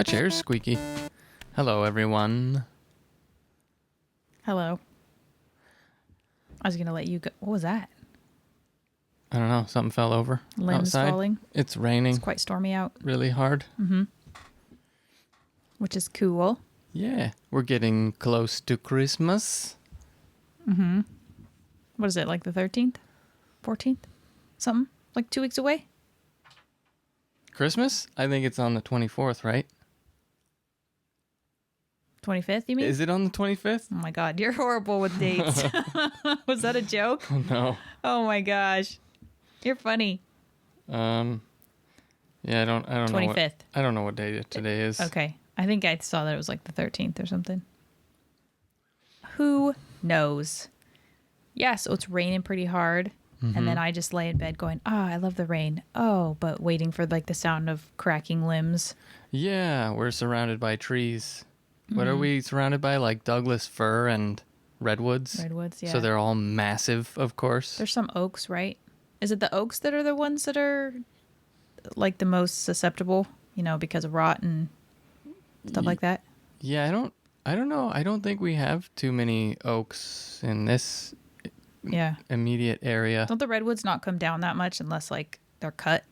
My chair's squeaky. Hello, everyone. Hello. I was going to let you go. What was that? I don't know. Something fell over Limbs outside. falling. It's raining. It's quite stormy out. Really hard. Mm-hmm. Which is cool. Yeah. We're getting close to Christmas. Mm-hmm. What is it, like the 13th? 14th? Something? Like 2 weeks away? Christmas? I think it's on the 24th, right? 25th, you mean? Is it on the 25th? Oh my God, you're horrible with dates. Was that a joke? Oh, no. Oh my gosh. You're funny. Yeah, I don't know. 25th. I don't know what day today is. Okay. I think I saw that it was like the 13th or something. Who knows? Yeah, so it's raining pretty hard. Mm-hmm. And then I just lay in bed going, I love the rain. Oh, but waiting for like the sound of cracking limbs. Yeah, we're surrounded by trees. Mm-hmm. What are we surrounded by? Like Douglas fir and redwoods? Redwoods, yeah. So they're all massive, of course. There's some oaks, right? Is it the oaks that are the ones that are like the most susceptible, because of rot and stuff like that? Yeah, I don't know. I don't think we have too many oaks in this immediate area. Don't the redwoods not come down that much unless like they're cut?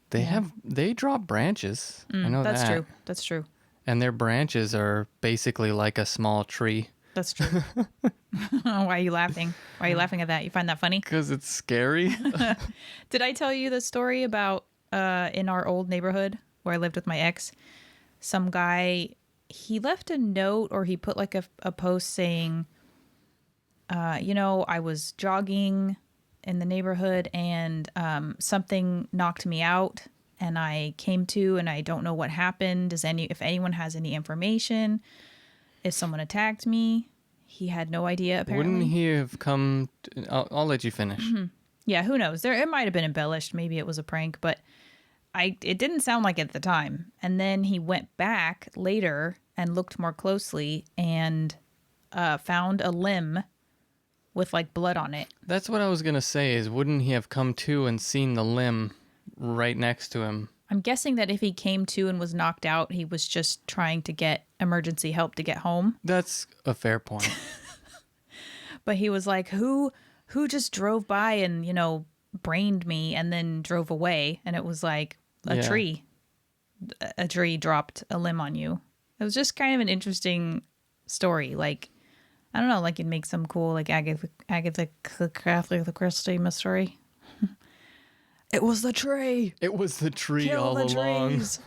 They drop branches. I know that's that. true. That's true. And their branches are basically like a small tree. That's true. Why are you laughing? Why are you laughing at that? You find that funny? Because it's scary. Did I tell you the story about in our old neighborhood where I lived with my ex? Some guy, he left a note or he put like a post saying, I was jogging in the neighborhood and something knocked me out and I came to and I don't know what happened. If anyone has any information, if someone attacked me, he had no idea apparently. Wouldn't he have come... I'll let you finish. Mm-hmm. Yeah, who knows? It might have been embellished. Maybe it was a prank, but it didn't sound like it at the time. And then he went back later and looked more closely and found a limb with like blood on it. That's what I was going to say is wouldn't he have come to and seen the limb right next to him? I'm guessing that if he came to and was knocked out, he was just trying to get emergency help to get home. That's a fair point. But he was like, who just drove by and, brained me and then drove away? And it was like a tree. A tree dropped a limb on you. It was just kind of an interesting story. Like, I don't know, like it'd make some cool, like Agatha Christie mystery. It was the tree. It was the tree Kill all the along. Trees.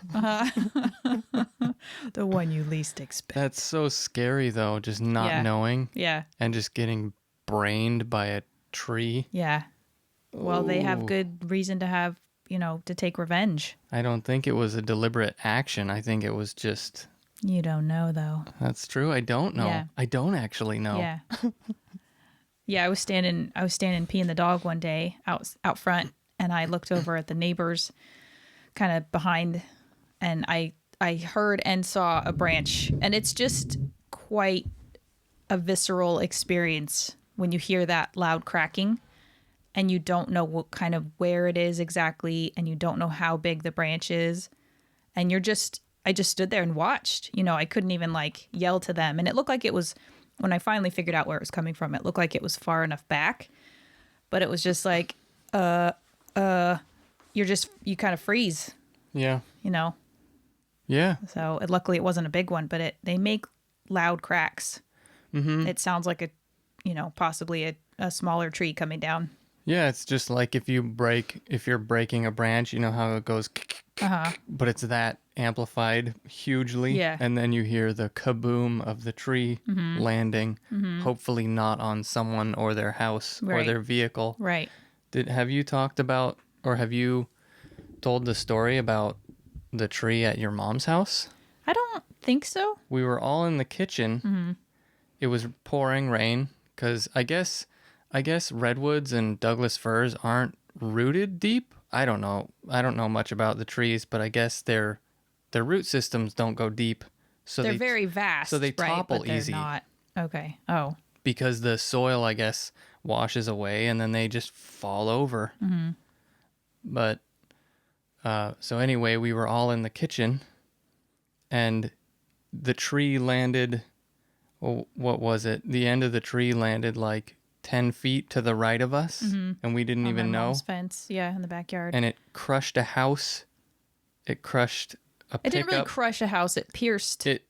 The one you least expect. That's so scary, though, just not knowing. Yeah. And just getting brained by a tree. Yeah. Well, they have good reason to have, to take revenge. I don't think it was a deliberate action. I think it was just... You don't know, though. That's true. I don't know. Yeah. I don't actually know. Yeah. Yeah, I was standing peeing the dog one day out front, and I looked over at the neighbors kind of behind, and I heard and saw a branch, and it's just quite a visceral experience when you hear that loud cracking and you don't know what kind of where it is exactly, and you don't know how big the branch is, and I just stood there and watched. I couldn't even like yell to them, and it looked like it was, when I finally figured out where it was coming from, it looked like it was far enough back, but it was just like you kind of freeze. Yeah. Yeah. So luckily it wasn't a big one, but they make loud cracks. Mm-hmm. It sounds like possibly a smaller tree coming down. Yeah, it's just like if you're breaking a branch, you know how it goes, but it's that amplified hugely. Yeah. And then you hear the kaboom of the tree landing, hopefully not on someone or their house or their vehicle. Right. Have you talked about, or have you told the story about the tree at your mom's house? I don't think so. We were all in the kitchen. Mm-hmm. It was pouring rain because I guess redwoods and Douglas firs aren't rooted deep. I don't know much about the trees, but I guess their root systems don't go deep. So they're very vast. So they topple but they're easy. Not. Okay. Oh. Because the soil, I guess, washes away and then they just fall over. Mm-hmm. But so anyway, we were all in the kitchen and the tree landed, oh, what was it? The end of the tree landed like 10 feet to the right of us, and we didn't On my even know. mom's fence, yeah, in the backyard. And it crushed a house. It crushed a It didn't really pickup. crush a house. It pierced. It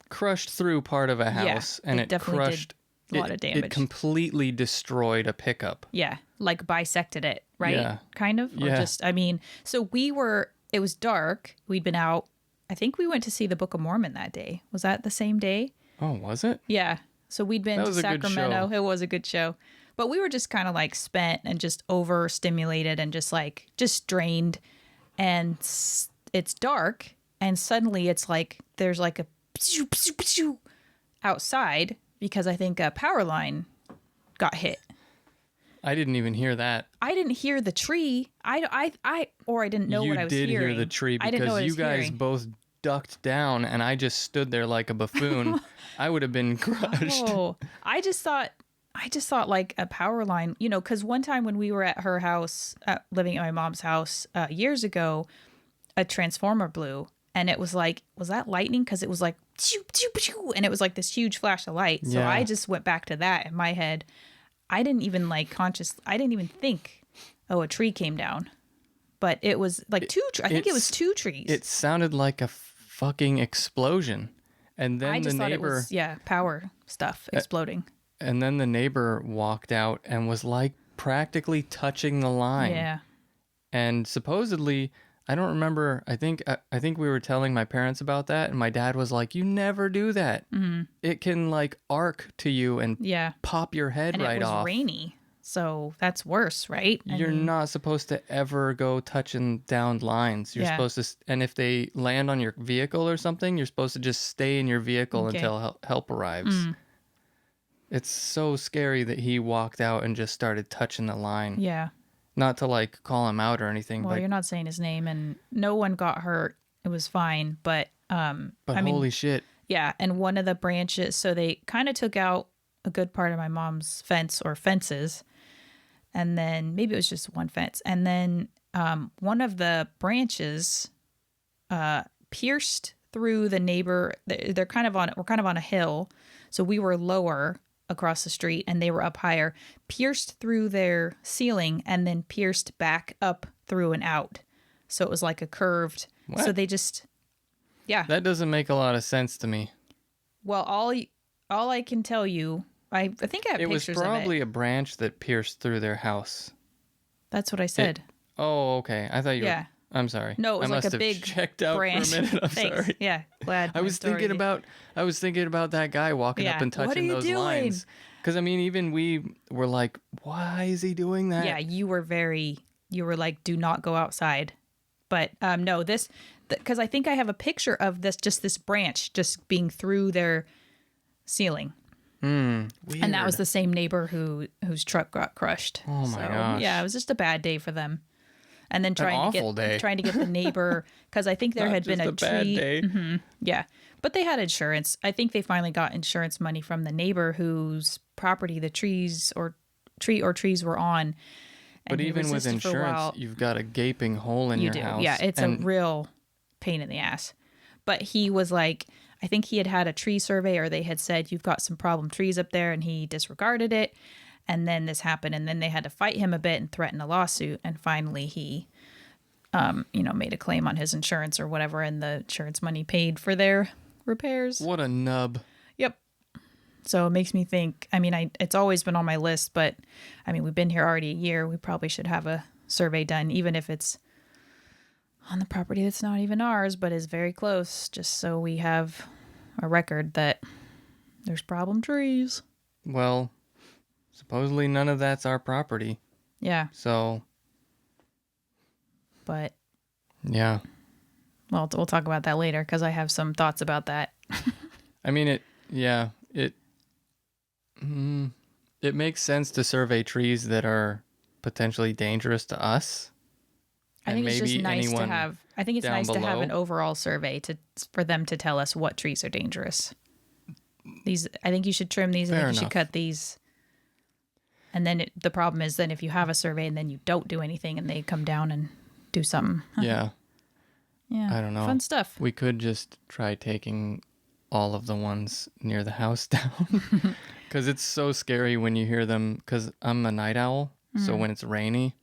crushed through part of a house, and it definitely crushed did a lot of damage. It completely destroyed a pickup. Yeah, like bisected it, right? Yeah. Kind of? Or Yeah. just, so it was dark. We'd been out. I think we went to see the Book of Mormon that day. Was that the same day? Oh, was it? Yeah. So we'd been That to was a good Sacramento. show. It was a good show. But we were just kind of like spent and just overstimulated and just drained. And it's dark. And suddenly it's like there's like a pshoo, pshoo, pshoo outside because I think a power line got hit. I didn't even hear that. I didn't hear the tree. I didn't know what I was hearing. You did hear the tree I didn't know what because I you was guys hearing. both ducked down, and I just stood there like a buffoon. I would have been crushed. Oh, I just thought like a power line, because one time when we were at her house, living at my mom's house years ago, a transformer blew, and it was like, was that lightning? Because it was like, choo, choo, choo, and it was like this huge flash of light. So Yeah. I just went back to that in my head. I didn't even I didn't even think, oh, a tree came down, but it was like I think it was two trees. It sounded like a fucking explosion. And then I just the thought neighbor, it was, power stuff exploding. and then the neighbor walked out and was like practically touching the line. Yeah. And supposedly, I don't remember. I think we were telling my parents about that, and my dad was like, "You never do that. Mm-hmm. It can like arc to you and Yeah. pop your head And right it was off. rainy. So that's worse, right? You're not supposed to ever go touching downed lines. You're Yeah. supposed to, and if they land on your vehicle or something, you're supposed to just stay in your vehicle Okay. until help arrives. It's so scary that he walked out and just started touching the line. Yeah. Not to like call him out or anything, Well, you're not saying his name, and no one got hurt. It was fine, but holy shit. yeah. And one of the branches, so they kind of took out a good part of my mom's fence or fences, and then maybe it was just one fence, and then one of the branches pierced through the neighbor. We're kind of on a hill, so we were lower across the street and they were up higher, pierced through their ceiling and then pierced back up through and out. So it was like a curved. What? So they just, yeah. That doesn't make a lot of sense to me. Well, all I can tell you, I think I have It was pictures of probably it. a branch that pierced through their house. That's what I said. Oh, okay. I thought you Yeah. were. I'm sorry. No, it was I like must a have big checked out branch. for a minute. I'm Thanks. sorry. Yeah, glad. I my was story thinking did- about that guy walking Yeah. up and What are touching you those doing? lines. Because I mean, even we were like, "Why is he doing that?" Yeah, you were like, do not go outside. But no, because I think I have a picture of this branch just being through their ceiling. Weird. And that was the same neighbor whose truck got crushed. Oh my gosh. Yeah, it was just a bad day for them. And then awful day. trying to get the neighbor, because I think there Not had been just a bad tree. day. Yeah, but they had insurance. I think they finally got insurance money from the neighbor whose property the trees were on. But he even with resisted for a while. insurance, you've got a gaping hole in You your do. house. Yeah, it's and a real pain in the ass. But he was like, I think he had a tree survey, or they had said, you've got some problem trees up there, and he disregarded it. And then this happened, and then they had to fight him a bit and threaten a lawsuit. And finally he, made a claim on his insurance or whatever, and the insurance money paid for their repairs. What a nub. Yep. So it makes me think, it's always been on my list, but we've been here already a year. We probably should have a survey done, even if it's on the property that's not even ours, but is very close, just so we have a record that there's problem trees. Well, supposedly none of that's our property. Yeah. So, But, yeah. well, we'll talk about that later, because I have some thoughts about that. I mean, it makes sense to survey trees that are potentially dangerous to us. I think it's just maybe nice to anyone have. I think it's down nice to have below. an overall survey for them to tell us what trees are dangerous. I think you should trim these. I Fair think you should enough. cut these. And then the problem is, then if you have a survey and then you don't do anything and they come down and do something. Yeah. Yeah. I don't know. Fun stuff. We could just try taking all of the ones near the house down. Because it's so scary when you hear them. Because I'm a night owl. So when it's rainy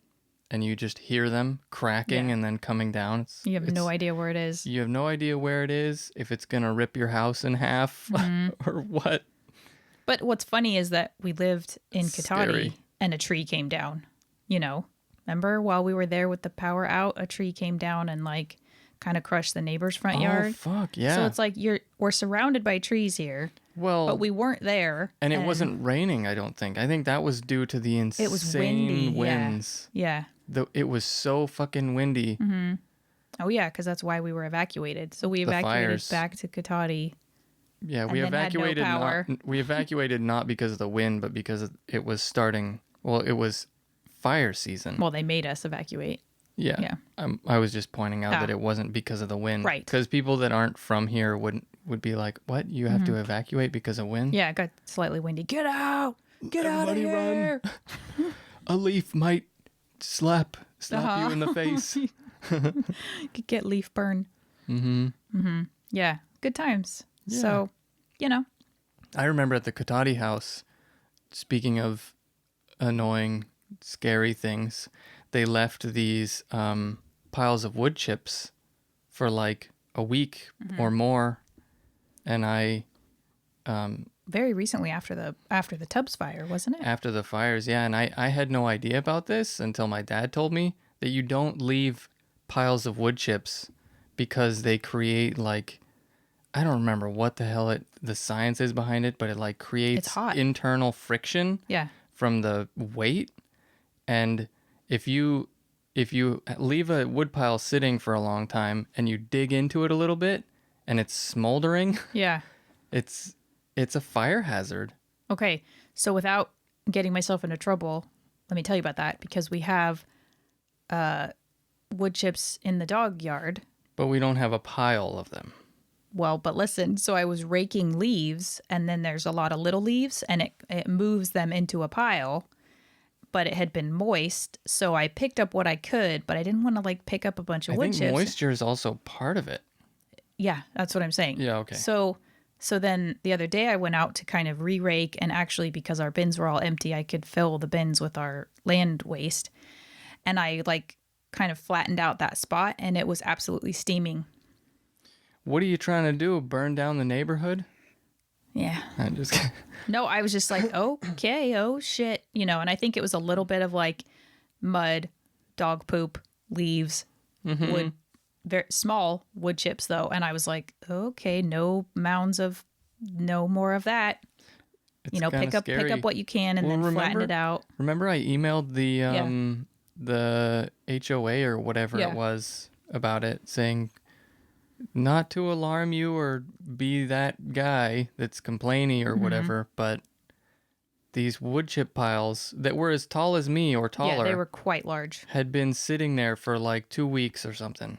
and you just hear them cracking and then coming down, You have no idea where it is. You have no idea where it is, if it's going to rip your house in half or what. But what's funny is that we lived in It's Katati scary. and a tree came down, you know. Remember while we were there with the power out, a tree came down and like kind of crushed the neighbor's front yard. Oh, fuck, yeah. So it's like we're surrounded by trees here, well, but we weren't there. and it wasn't raining, I don't think. I think that was due to the insane It was windy. winds. Yeah. It was so fucking windy. Oh, yeah, because that's why we were evacuated. So we The evacuated fires. back to Katati. Yeah, we And then had no evacuated power. we evacuated not because of the wind, but because it was starting. Well, it was fire season. Well, they made us evacuate. Yeah. Yeah. I was just pointing out Ah. that it wasn't because of the wind. Right. Because people that aren't from here would be like, "What? You have to evacuate because of wind?" Yeah, it got slightly windy. Get out! Get out of Everybody run. here! A leaf might slap you in the face. Could get leaf burn. Yeah, good times. Yeah. So, you know. I remember at the Katati house, speaking of annoying, scary things, they left these piles of wood chips for like a week or more, and I Very recently after the Tubbs fire, wasn't it? after the fires, yeah, and I had no idea about this until my dad told me that you don't leave piles of wood chips because they create like, I don't remember what the hell the science is behind it, but it like creates It's hot. internal friction Yeah. from the weight. And if you leave a wood pile sitting for a long time and you dig into it a little bit and it's smoldering, Yeah. it's a fire hazard. Okay. So without getting myself into trouble, let me tell you about that because we have wood chips in the dog yard. But we don't have a pile of them. Well, but listen, so I was raking leaves and then there's a lot of little leaves and it moves them into a pile, but it had been moist. So I picked up what I could, but I didn't want to like pick up a bunch of I wood think chips. moisture is also part of it. Yeah, that's what I'm saying. Yeah, okay. So then the other day I went out to kind of re-rake and actually because our bins were all empty, I could fill the bins with our land waste. And I like kind of flattened out that spot and it was absolutely steaming. What are you trying to do? Burn down the neighborhood? Yeah. I'm just kidding. No, I was just like, okay, oh shit. You know, and I think it was a little bit of like mud, dog poop, leaves, wood, very small wood chips though. And I was like, okay, no more of that. It's You know, kinda pick scary. up what you can and then flatten it out. Remember I emailed the HOA or whatever Yeah. it was about it, saying not to alarm you or be that guy that's complaining or whatever, but these wood chip piles that were as tall as me or taller Yeah, they were quite large. had been sitting there for like 2 weeks or something.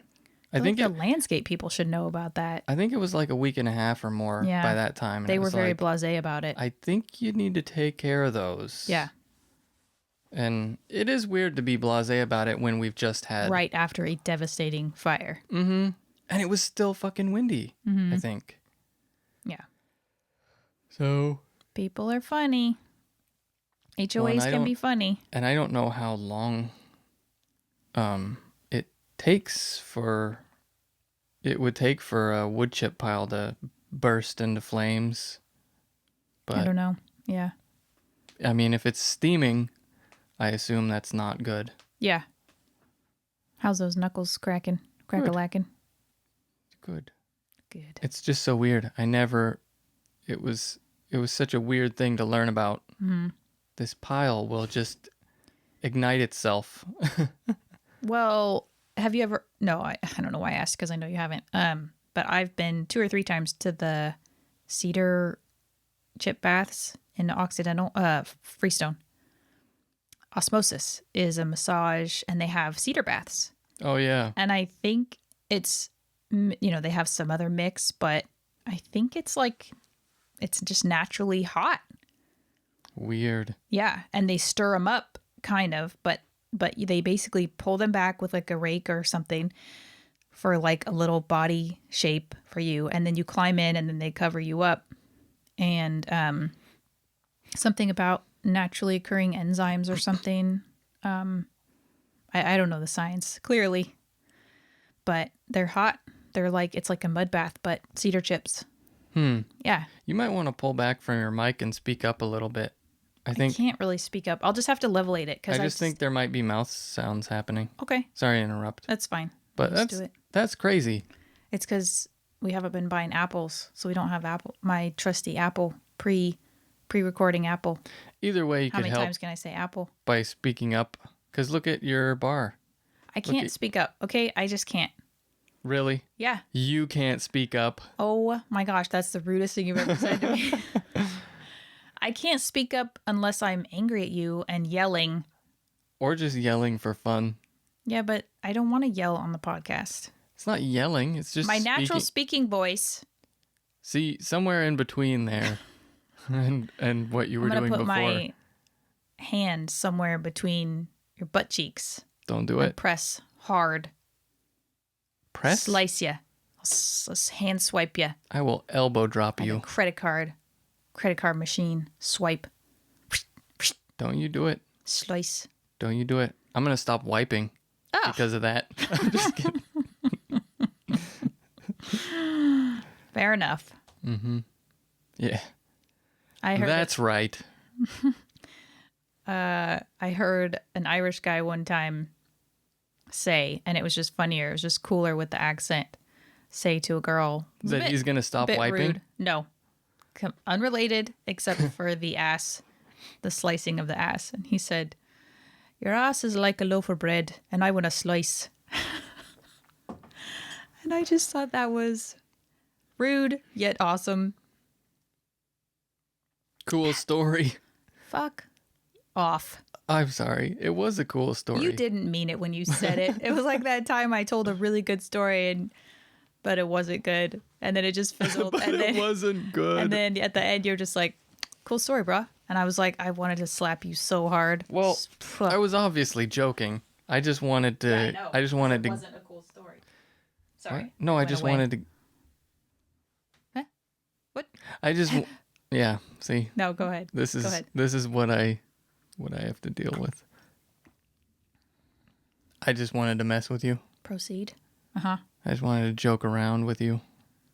I think the landscape people should know about that. I think it was like a week and a half or more Yeah. by that time. And They it were was very like, blasé about it. I think you need to take care of those. Yeah, And it is weird to be blasé about it when we've just had. right after a devastating fire. And it was still fucking windy, I think. Yeah. So. People are funny. HOAs I can don't- be funny. And I don't know how long it takes for. It would take for a wood chip pile to burst into flames. But I don't know. Yeah. I mean, if it's steaming, I assume that's not good. Yeah. How's those knuckles cracking? Crack-a-lacking? Good. Good. It's just so weird. It was such a weird thing to learn about. This pile will just ignite itself. Well, have you ever... No, I don't know why I asked because I know you haven't. But I've been 2 or 3 times to the cedar chip baths in Occidental, Freestone. Osmosis is a massage and they have cedar baths. Oh, yeah. And I think it's, they have some other mix, but I think it's like, it's just naturally hot. Weird. Yeah. And they stir them up kind of, but they basically pull them back with like a rake or something, for like a little body shape for you, and then you climb in, and then they cover you up, and something about naturally occurring enzymes or something. I don't know the science clearly, but they're hot. They're like, it's like a mud bath, but cedar chips. Yeah. You might want to pull back from your mic and speak up a little bit. I can't really speak up. I'll just have to levelate it. I just think there might be mouth sounds happening. Okay. Sorry to interrupt. That's fine. But that's crazy. It's because we haven't been buying apples, so we don't have my trusty Apple pre-recording Apple. Either way, you could help. How many times can I say Apple? By speaking up. Because look at your bar. I can't speak up, okay? I just can't. Really? Yeah. You can't speak up. Oh my gosh, that's the rudest thing you've ever said to me. I can't speak up unless I'm angry at you and yelling. Or just yelling for fun. Yeah, but I don't want to yell on the podcast. It's not yelling, it's just my natural speaking voice. See, somewhere in between there and what you were doing before. I'm going to put my hand somewhere between your butt cheeks. Don't do it. Press hard. Press? Slice you. I'll hand swipe you. I will elbow drop like you. A credit card machine. Swipe. Don't you do it. Slice. Don't you do it. I'm going to stop wiping because of that. I'm just kidding. Fair enough. Mm-hmm. Yeah. I heard That's right. I heard an Irish guy one time say, and it was just funnier, it was just cooler with the accent, say to a girl that he's going to stop wiping? Rude. No. Unrelated, except for the ass, the slicing of the ass. And he said, your ass is like a loaf of bread, and I want a slice. And I just thought that was rude, yet awesome. Cool story. Fuck off. I'm sorry. It was a cool story. You didn't mean it when you said it. It was like that time I told a really good story, but it wasn't good. And then it just fizzled. But and then, it wasn't good. And then at the end, you're just like, cool story, bruh. And I was like, I wanted to slap you so hard. Well, I was obviously joking. I just wanted to. Yeah, I know, I just wanted to. It wasn't a cool story. Sorry. What? No, I just wanted to. Huh? What? I just. Yeah. See. No, go ahead. This is what I have to deal with. I just wanted to mess with you. Proceed. I just wanted to joke around with you.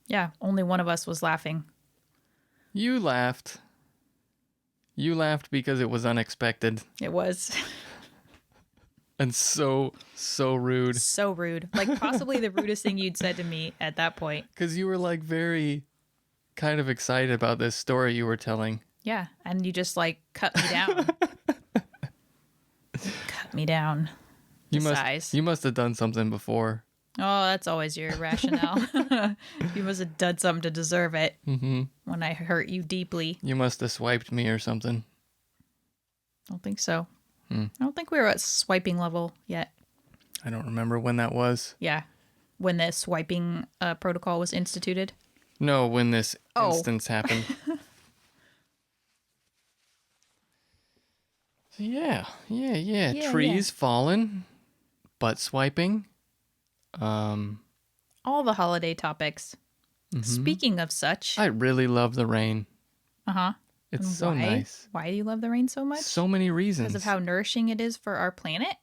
Yeah. Only one of us was laughing. You laughed. You laughed because it was unexpected. It was. And so rude. So rude. Like possibly the rudest thing you'd said to me at that point. Because you were like very kind of excited about this story you were telling. Yeah. And you just like cut me down. Cut me down. You must have done something before. Oh, that's always your rationale. You must have done something to deserve it. Mm-hmm. When I hurt you deeply. You must have swiped me or something. I don't think so. I don't think we were at swiping level yet. I don't remember when that was. Yeah. When the swiping protocol was instituted. No, when this instance happened. So yeah. Trees falling, butt swiping. All the holiday topics. Mm-hmm. Speaking of such. I really love the rain. Uh-huh. It's so nice. Why do you love the rain so much? So many reasons. Because of how nourishing it is for our planet?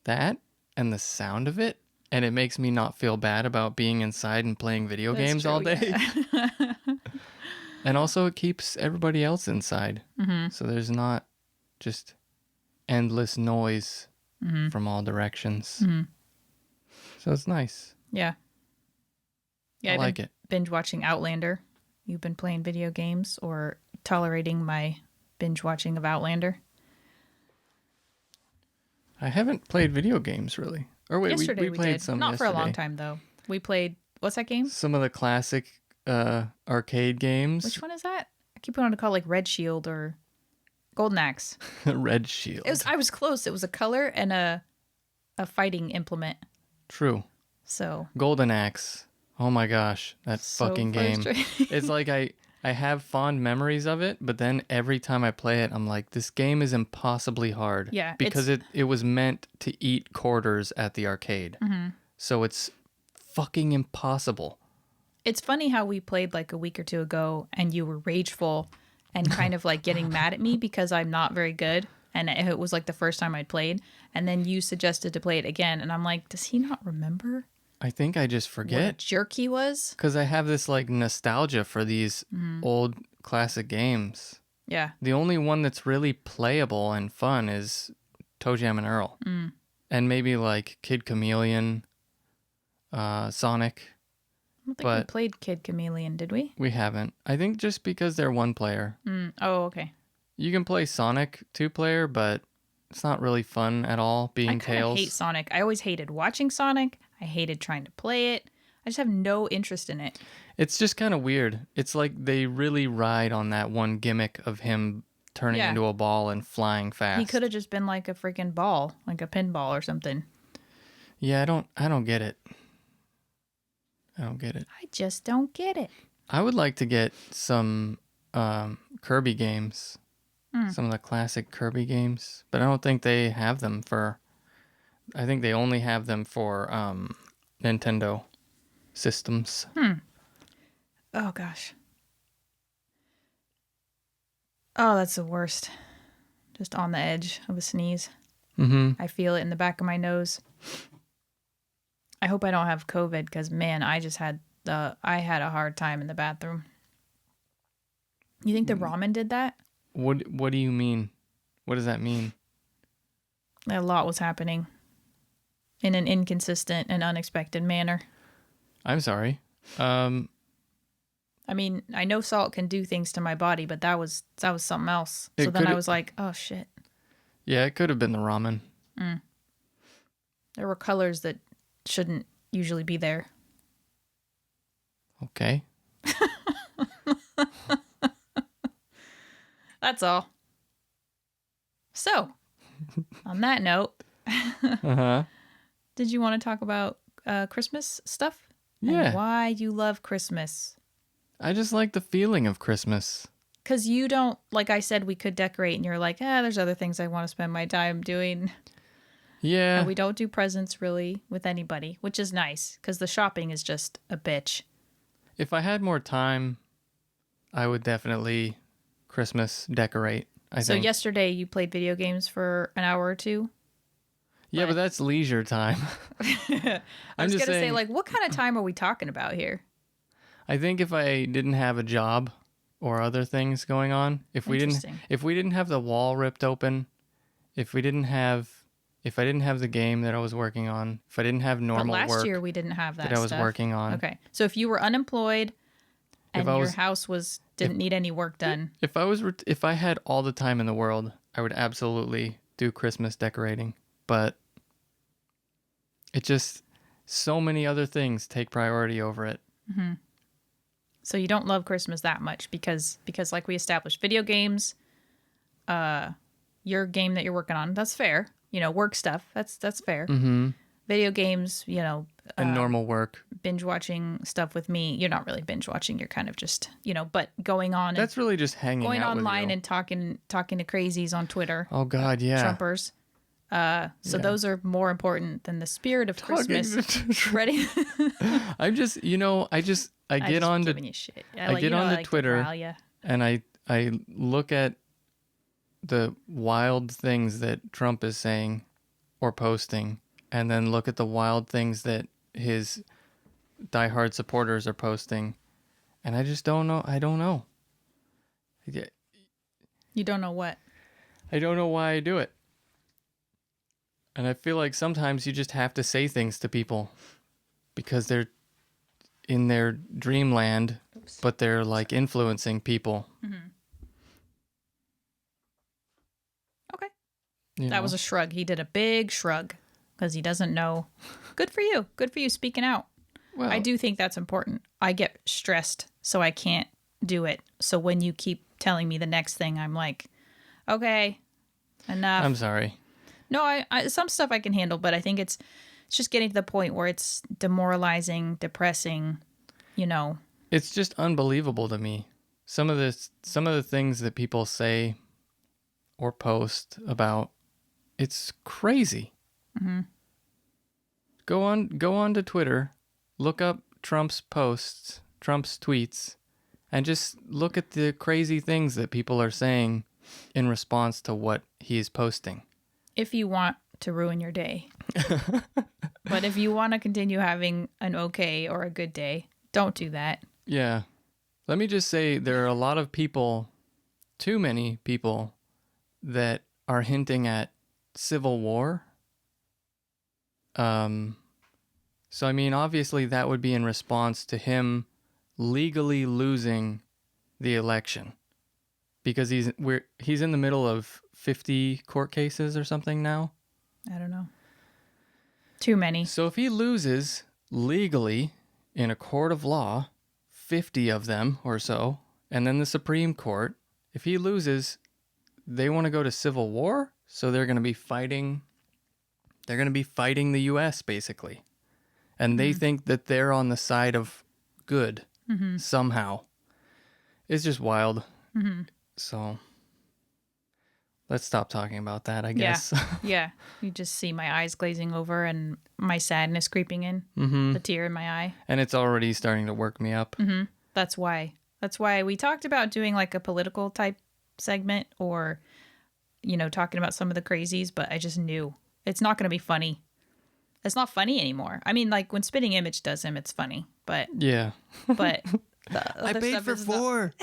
That and the sound of it. And it makes me not feel bad about being inside and playing video games all day. Yeah. And also it keeps everybody else inside. Mm-hmm. So there's not just endless noise from all directions. Mm-hmm. So it's nice. Yeah. Yeah, I like it. Binge watching Outlander. You've been playing video games or tolerating my binge watching of Outlander? I haven't played video games really. Or wait, yesterday we played did. some Not yesterday. for a long time though. We played, what's that game? Some of the classic arcade games. Which one is that? I keep wanting to call it like Red Shield or Golden Axe. Red Shield. I was close. It was a color and a fighting implement. True. So Golden Axe. Oh my gosh, that fucking game. It's like I have fond memories of it, but then every time I play it, I'm like, this game is impossibly hard. Yeah. Because it was meant to eat quarters at the arcade. Mm-hmm. So it's fucking impossible. It's funny how we played like a week or two ago and you were rageful and kind of like getting mad at me because I'm not very good. And it was like the first time I'd played. And then you suggested to play it again. And I'm like, does he not remember I think I just what a forget. jerk he was? Because I have this like nostalgia for these old classic games. Yeah. The only one that's really playable and fun is Toe Jam and Earl. And maybe like Kid Chameleon, Sonic. I don't think we But played Kid Chameleon, did we? we haven't. I think just because they're one player. Oh, okay. You can play Sonic 2-player, but it's not really fun at all being I kind of Tails. hate Sonic. I always hated watching Sonic. I hated trying to play it. I just have no interest in it. It's just kind of weird. It's like they really ride on that one gimmick of him turning Yeah. into a ball and flying fast. He could have just been like a freaking ball, like a pinball or something. Yeah, I don't get it. I don't get it. I just don't get it. I would like to get some Kirby games. Some of the classic Kirby games, but I don't think they have them for. I think they only have them for Nintendo systems. Oh, gosh. Oh, that's the worst. Just on the edge of a sneeze. Mm-hmm. I feel it in the back of my nose. I hope I don't have COVID because, man, I had a hard time in the bathroom. You think the ramen did that? What do you mean? What does that mean? A lot was happening in an inconsistent and unexpected manner. I'm sorry. I mean, I know salt can do things to my body, but that was something else. So then I was like, oh shit. Yeah, it could have been the ramen. There were colors that shouldn't usually be there. Okay. That's all. So, on that note, Uh-huh. did you want to talk about Christmas stuff? Yeah. And why you love Christmas? I just like the feeling of Christmas. Because you don't, like I said, we could decorate, and you're like, there's other things I want to spend my time doing. Yeah. And we don't do presents really with anybody, which is nice because the shopping is just a bitch. If I had more time, I would definitely Christmas decorate, I So think. yesterday you played video games for an hour or two. Yeah, but that's leisure time. I I'm was just going to say, saying, like, what kind of time are we talking about here? I think if I didn't have a job or other things going on, if we Interesting. didn't have the wall ripped open, if I didn't have the game that I was working on, if I didn't have But normal last work year we didn't have that that I was stuff. working on. Okay. So if you were unemployed and I your was- house didn't need any work done. If I had all the time in the world, I would absolutely do Christmas decorating, but it just so many other things take priority over it. So you don't love Christmas that much because like we established, video games, your game that you're working on, that's fair. You know, work stuff, that's fair. Mm-hmm. Video games, you know, And normal work. binge watching stuff with me. You're not really binge watching. You're kind of just, you know, but going on That's really just hanging going out online with you. and talking to crazies on Twitter. Oh God, yeah. Trumpers. So Yeah. those are more important than the spirit of Christmas. Ready? I'm just, I get on giving to you shit. I get on to Twitter. Yeah. and I look at the wild things that Trump is saying or posting, and then look at the wild things that his diehard supporters are posting, and I just don't know. I don't know. You don't know what. I don't know why I do it. And I feel like sometimes you just have to say things to people because they're in their dreamland, but they're like influencing people. Okay. You That know? was a shrug. He did a big shrug because he doesn't know. Good for you. Good for you speaking out. well, I do think that's important. I get stressed, so I can't do it. So when you keep telling me the next thing, I'm like, okay, enough. I'm sorry. No, I some stuff I can handle, but I think it's just getting to the point where it's demoralizing, depressing, you know. It's just unbelievable to me. Some of the things that people say or post about, it's crazy. Mm-hmm. Go on to Twitter look up Trump's posts, Trump's tweets, and just look at the crazy things that people are saying in response to what he is posting. If you want to ruin your day. But if you want to continue having an okay or a good day, don't do that. Yeah. Let me just say there are a lot of people, too many people, that are hinting at civil war. So, I mean, obviously that would be in response to him legally losing the election. Because he's in the middle of 50 court cases or something now. I don't know. Too many. So if he loses legally in a court of law, 50 of them or so, and then the Supreme Court, if he loses, they want to go to civil war, so they're going to be fighting the US basically. And they think that they're on the side of good somehow. It's just wild. So let's stop talking about that, I guess. Yeah. You just see my eyes glazing over and my sadness creeping in. The tear in my eye. And it's already starting to work me up. That's why we talked about doing like a political type segment or, talking about some of the crazies, but I just knew it's not going to be funny. It's not funny anymore. I mean, like when Spitting Image does him, it's funny, but yeah. But the I other paid stuff for is 4.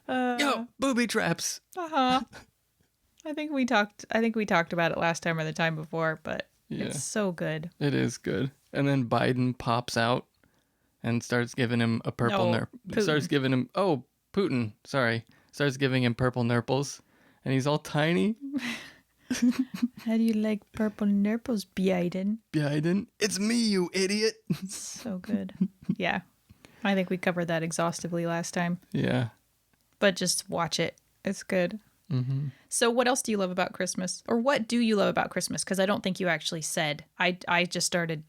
Yo, booby traps. I think we talked about it last time or the time before, but it's so good. It is good. And then Biden pops out and starts giving him a purple Putin, sorry. Starts giving him purple nurples. And he's all tiny. How do you like purple nurples, Biden? Biden? It's me, you idiot. So good. Yeah. I think we covered that exhaustively last time. Yeah. But just watch it. It's good. So what else do you love about Christmas? Or what do you love about Christmas? Because I don't think you actually said. I just started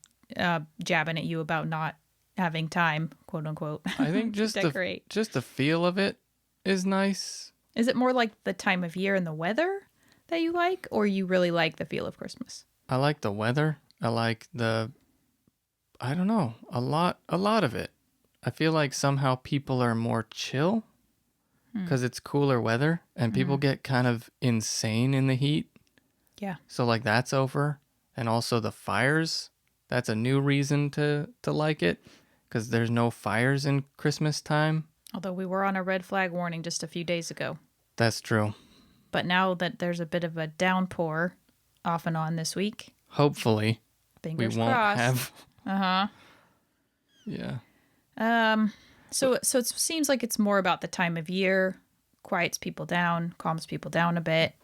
jabbing at you about not having time, quote unquote. I think just the feel of it is nice. Is it more like the time of year and the weather that you like, or you really like the feel of Christmas? I like the weather. I like I don't know, a lot of it. I feel like somehow people are more chill because it's cooler weather and people get kind of insane in the heat. Yeah. So like that's over. And also the fires, that's a new reason to like it because there's no fires in Christmas time. Although we were on a red flag warning just a few days ago. That's true. But now that there's a bit of a downpour off and on this week. Hopefully. Fingers we won't crossed. have. Yeah. So it seems like it's more about the time of year, quiets people down, calms people down a bit.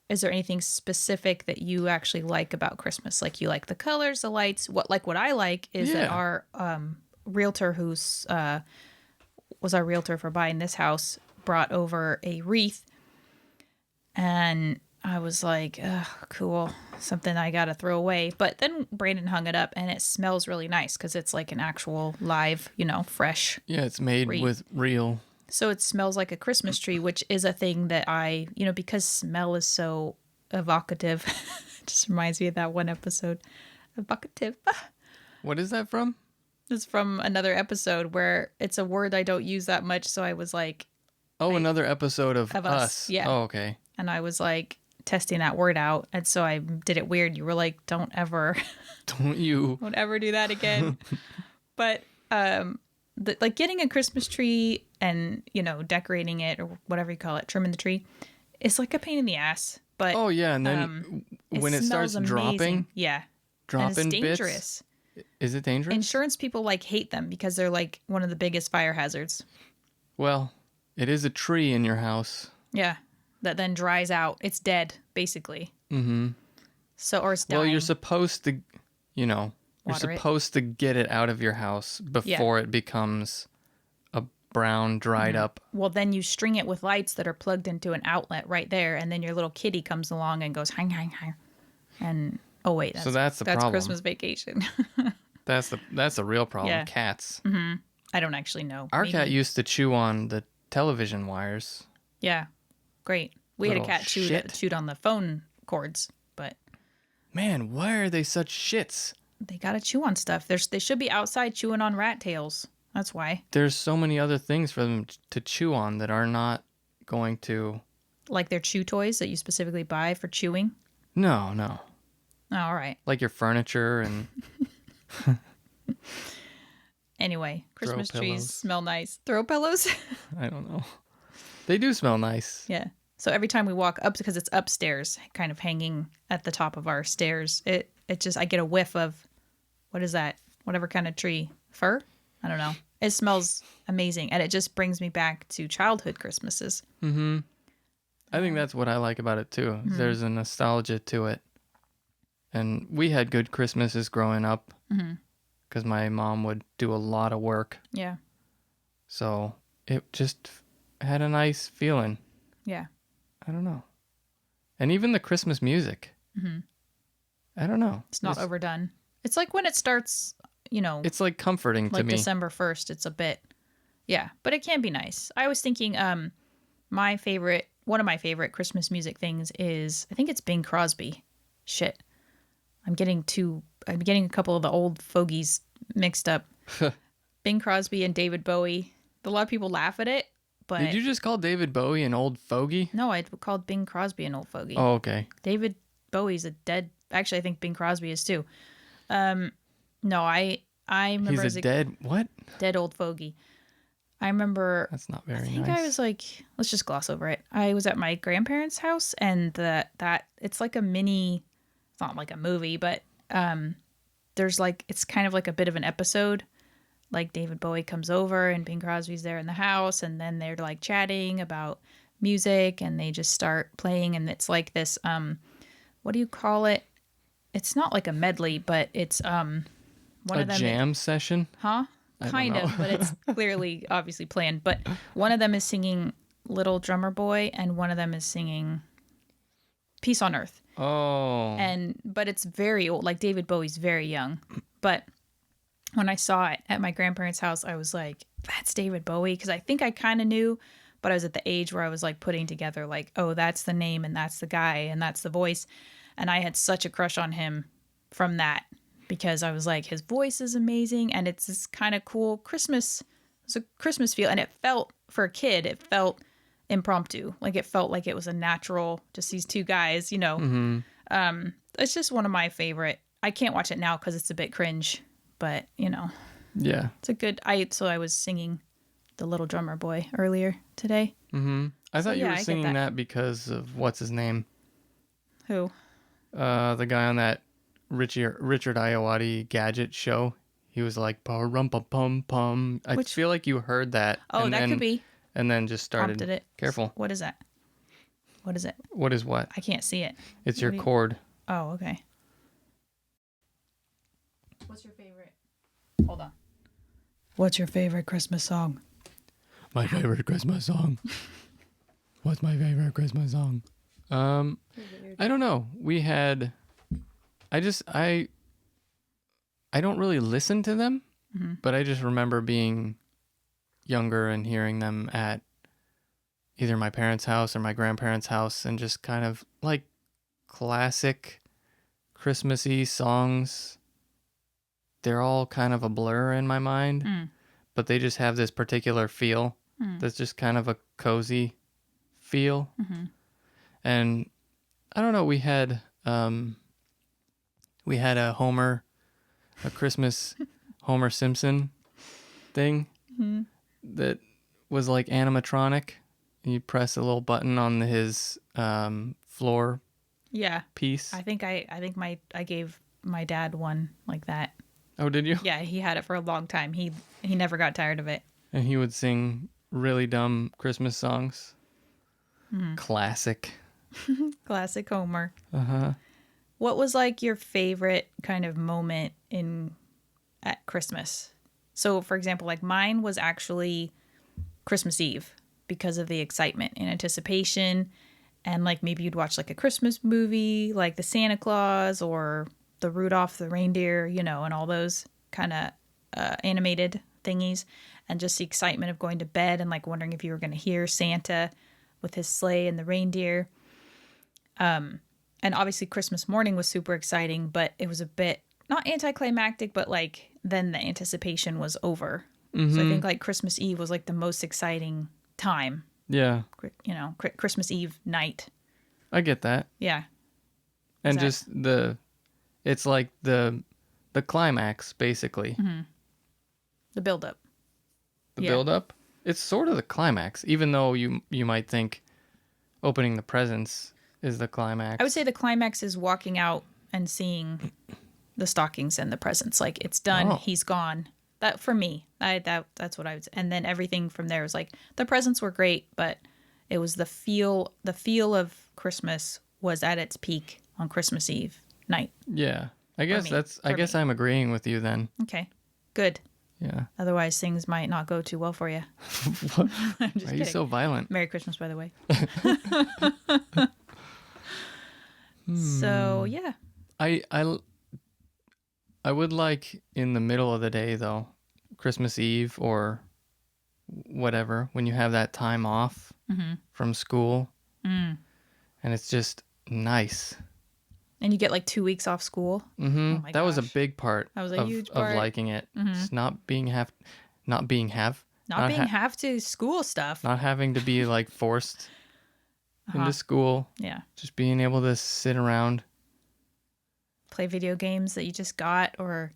Is there anything specific that you actually like about Christmas? Like you like the colors, the lights. What I like is that our realtor was our realtor for buying this house brought over a wreath, and I was like, cool, something I gotta throw away. But then Brandon hung it up, and it smells really nice because it's like an actual live, fresh. Yeah, it's made wreath. with real. So it smells like a Christmas tree, which is a thing that I, because smell is so evocative. It just reminds me of that one episode. Evocative. What is that from? It's from another episode where it's a word I don't use that much. So I was like, another episode of Us. Yeah. Oh, okay. And I was like testing that word out. And so I did it weird. You were like, don't ever do that again. But, like getting a Christmas tree and, decorating it or whatever you call it, trimming the tree, it's like a pain in the ass. But oh yeah, and then when it starts dropping, and it's dangerous. Bits, is it dangerous? Insurance people hate them because they're like one of the biggest fire hazards. Well, it is a tree in your house. Yeah, that then dries out. It's dead, basically. Mm-hmm. So, or it's dying. Well, you're supposed to, you're supposed to get it out of your house before it becomes a brown, dried up. Well, then you string it with lights that are plugged into an outlet right there, and then your little kitty comes along and goes, hang, hang, hang. And, oh, wait, that's the problem. That's Christmas Vacation. That's the real problem. Yeah. Cats. Mm-hmm. I don't actually know. Our cat used to chew on the television wires. Yeah, great. We had a cat chewed on the phone cords, but Man, why are they such shits? They gotta chew on stuff. They should be outside chewing on rat tails. That's why. There's so many other things for them to chew on that are not going to... Like their chew toys that you specifically buy for chewing. No. Oh, all right. Like your furniture and... Anyway, Christmas trees pillows. smell nice. Throw pillows? I don't know. They do smell nice. Yeah. So every time we walk up, because it's upstairs, kind of hanging at the top of our stairs, it just, I get a whiff of, what is that? Whatever kind of tree. Fir? I don't know. It smells amazing. And it just brings me back to childhood Christmases. Mm-hmm. I think that's what I like about it, too. Mm-hmm. There's a nostalgia to it. And we had good Christmases growing up. Because my mom would do a lot of work. Yeah. So it just had a nice feeling. Yeah. I don't know. And even the Christmas music. I don't know. It's not overdone. It's like when it starts, It's like comforting to like me. December 1st, it's a bit, yeah, but it can be nice. I was thinking, one of my favorite Christmas music things is, I think it's Bing Crosby. Shit. I'm getting a couple of the old fogies mixed up. Bing Crosby and David Bowie. A lot of people laugh at it, but Did you just call David Bowie an old fogey? no, I called Bing Crosby an old fogey. Oh, okay. David Bowie's a dead. Actually, I think Bing Crosby is too. No, I remember He's a dead what? dead old fogey. I remember. That's not very I think nice. I was like, let's just gloss over it. I was at my grandparents' house, and that it's like a mini. It's not like a movie, but there's like, it's kind of like a bit of an episode. Like David Bowie comes over and Bing Crosby's there in the house, and then they're like chatting about music, and they just start playing, and it's like this what do you call it? It's not like a medley, but it's one of them. Jam session? Huh? Kind of, but it's clearly obviously planned. But one of them is singing Little Drummer Boy, and one of them is singing Peace on Earth. Oh. But it's very old. Like David Bowie's very young. But when I saw it at my grandparents' house, I was like, that's David Bowie. Because I think I kind of knew, but I was at the age where I was like putting together like, oh, that's the name and that's the guy and that's the voice. And I had such a crush on him from that, because I was like, his voice is amazing. And it's this kind of cool Christmas. It's a Christmas feel. And it felt, for a kid, it felt impromptu. Like it felt like it was a natural, just these two guys, It's just one of my favorite. I can't watch it now because it's a bit cringe, but Yeah. it's a good. I was singing the Little Drummer Boy earlier today. I thought you yeah, were I get singing that. that because of what's his name? Who? The guy on that Richard Iowati gadget show. He was like, pum pum pum. I feel like you heard that. Oh, that could be. And then just started. Prompted it. Careful. What is that? What is it? What is what? I can't see it. It's your chord. Oh, okay. What's your favorite? Hold on. What's your favorite Christmas song? My favorite Christmas song. What's my favorite Christmas song? I don't know. We had. I don't really listen to them, but I just remember being younger and hearing them at either my parents' house or my grandparents' house, and just kind of like classic Christmassy songs. They're all kind of a blur in my mind, but they just have this particular feel that's just kind of a cozy feel. And I don't know, we had a Christmas Homer Simpson thing that was like animatronic. You press a little button on his floor Yeah. piece. I think I gave my dad one like that. Oh, did you? Yeah, he had it for a long time. He never got tired of it. And he would sing really dumb Christmas songs. Classic. Classic Homer. Uh-huh. What was like your favorite kind of moment at Christmas? So, for example, like mine was actually Christmas Eve because of the excitement and anticipation, and like maybe you'd watch like a Christmas movie, like the Santa Claus or the Rudolph the Reindeer, and all those kind of animated thingies, and just the excitement of going to bed and like wondering if you were going to hear Santa with his sleigh and the reindeer. And And obviously Christmas morning was super exciting, but it was a bit not anticlimactic, but like then the anticipation was over. So I think like Christmas Eve was like the most exciting time. Yeah. Christmas Eve night. I get that. Yeah. And just it's like the climax, basically. The build up. The build up. It's sort of the climax, even though you might think opening the presents is the climax. I would say the climax is walking out and seeing the stockings and the presents. Like it's done. Oh. He's gone. That for me, that's what I would say. And then everything from there was like the presents were great, but it was the feel of Christmas was at its peak on Christmas Eve night. Yeah. I guess I'm agreeing with you then. Okay. Good. Yeah. Otherwise things might not go too well for you. What? I'm just Why are you kidding. so violent? Merry Christmas, by the way. So, yeah. I would like in the middle of the day though, Christmas Eve or whatever, when you have that time off from school, and it's just nice. And you get like 2 weeks off school. Mm-hmm. Oh my That was a gosh. big part. That was a huge part. Of liking it. Just not being have to school stuff. not having to be like forced into school. Yeah. Just being able to sit around. Play video games that you just got, or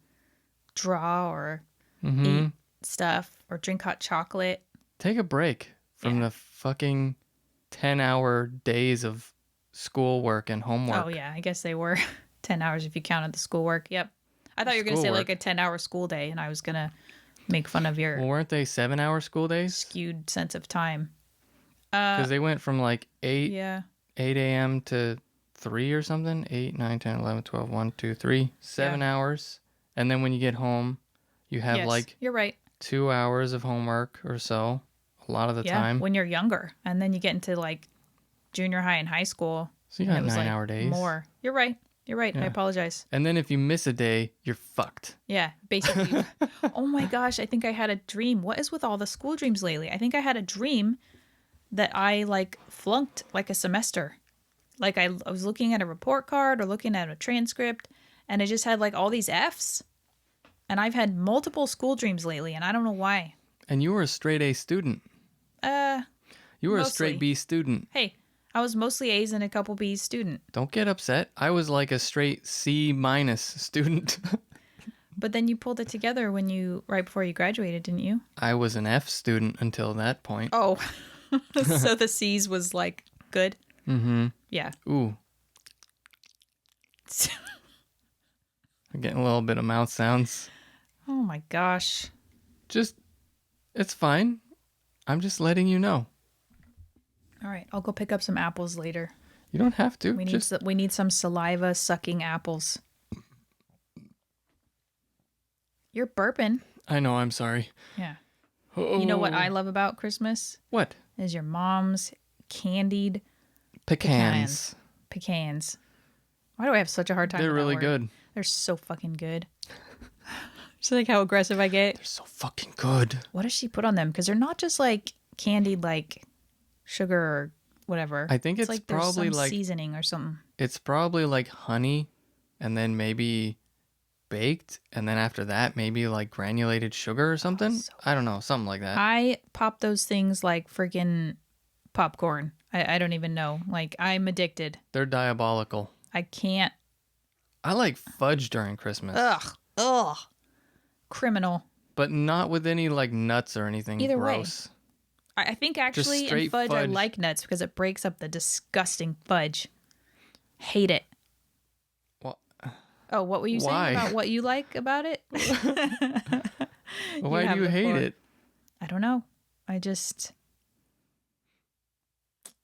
draw, or Mm-hmm. eat stuff, or drink hot chocolate. Take a break from the fucking 10-hour days of schoolwork and homework. Oh, yeah. I guess they were 10 hours if you counted the schoolwork. Yep. I thought you were going to say like a 10-hour school day, and I was going to make fun of your Well, weren't they 7-hour school days? skewed sense of time. Because they went from like 8 Yeah. a.m. to 3 or something. 8, 9, 10, 11, 12, 1, 2, 3. 7 hours. And then when you get home, you have Yes, like you're right. 2 hours of homework or so. A lot of the time. When you're younger. And then you get into like junior high and high school. So you and got it was 9-hour days. More. You're right. You're right. I Yeah. apologize. And then if you miss a day, you're fucked. Yeah, basically. Oh my gosh, I think I had a dream. What is with all the school dreams lately? I think I had a dream that I like flunked like a semester. Like I was looking at a report card or looking at a transcript, and it just had like all these Fs. And I've had multiple school dreams lately, and I don't know why. And you were a straight A student. You were a mostly. straight B student. Hey, I was mostly A's and a couple B's student. Don't get upset. I was like a straight C- student. But then you pulled it together right before you graduated, didn't you? I was an F student until that point. Oh, so the C's was like good. Mm-hmm. Yeah. Ooh. I'm getting a little bit of mouth sounds. Oh my gosh. It's fine. I'm just letting you know. All right, I'll go pick up some apples later. You don't have to. We need some saliva sucking apples. You're burping. I know, I'm sorry. Yeah. Oh. You know what I love about Christmas? What? Is your mom's candied Pecans. pecans. Why do I have such a hard time They're with that really word? good. They're so fucking good. Just like how aggressive I get. They're so fucking good. What does she put on them? Because they're not just like candied like sugar or whatever. I think it's like probably there's some like seasoning or something. It's probably like honey and then maybe baked, and then after that maybe like granulated sugar or something. I don't know, something like that. I pop those things like freaking popcorn. I don't even know. Like, I'm addicted. They're diabolical. I can't. I like fudge during Christmas. Ugh. Criminal. But not with any like nuts or anything Either way. gross. I think actually in straight fudge, I fudge. like nuts because it breaks up the disgusting fudge. Hate it. Well, Oh, what were you Why? saying about what you like about it? why have do you the hate floor. it? I don't know.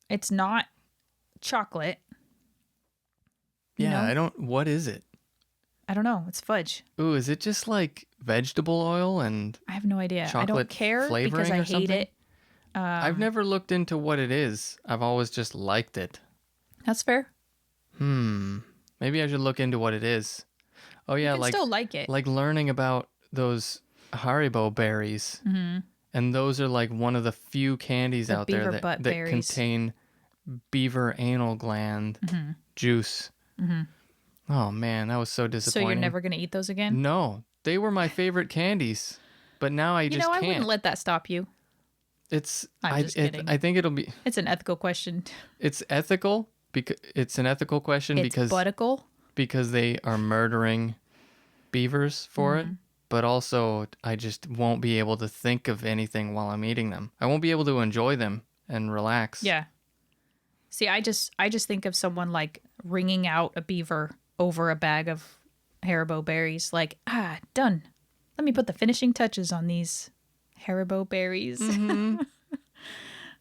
It's not chocolate. You Yeah, know? what is it? I don't know. It's fudge. Ooh, is it just like vegetable oil and I have no idea. I don't chocolate care flavoring because I or hate something? it. I've never looked into what it is. I've always just liked it. That's fair. Maybe I should look into what it is. Oh yeah, You can like still like it. like learning about those Haribo berries. Mm-hmm. And those are like one of the few candies The out there beaver that butt berries. contain beaver anal gland juice. Oh man, that was so So you're disappointing. never going to eat those again? No, they were my favorite candies, but now I just I can't. wouldn't let that stop you. I'm just kidding. I think it'll be. It's an ethical question. It's ethical because it's an ethical question It's buttical. because they are murdering beavers for it. But also, I just won't be able to think of anything while I'm eating them. I won't be able to enjoy them and relax. Yeah. See, I just think of someone like wringing out a beaver over a bag of Haribo berries. Like, done. Let me put the finishing touches on these Haribo berries. Mm-hmm.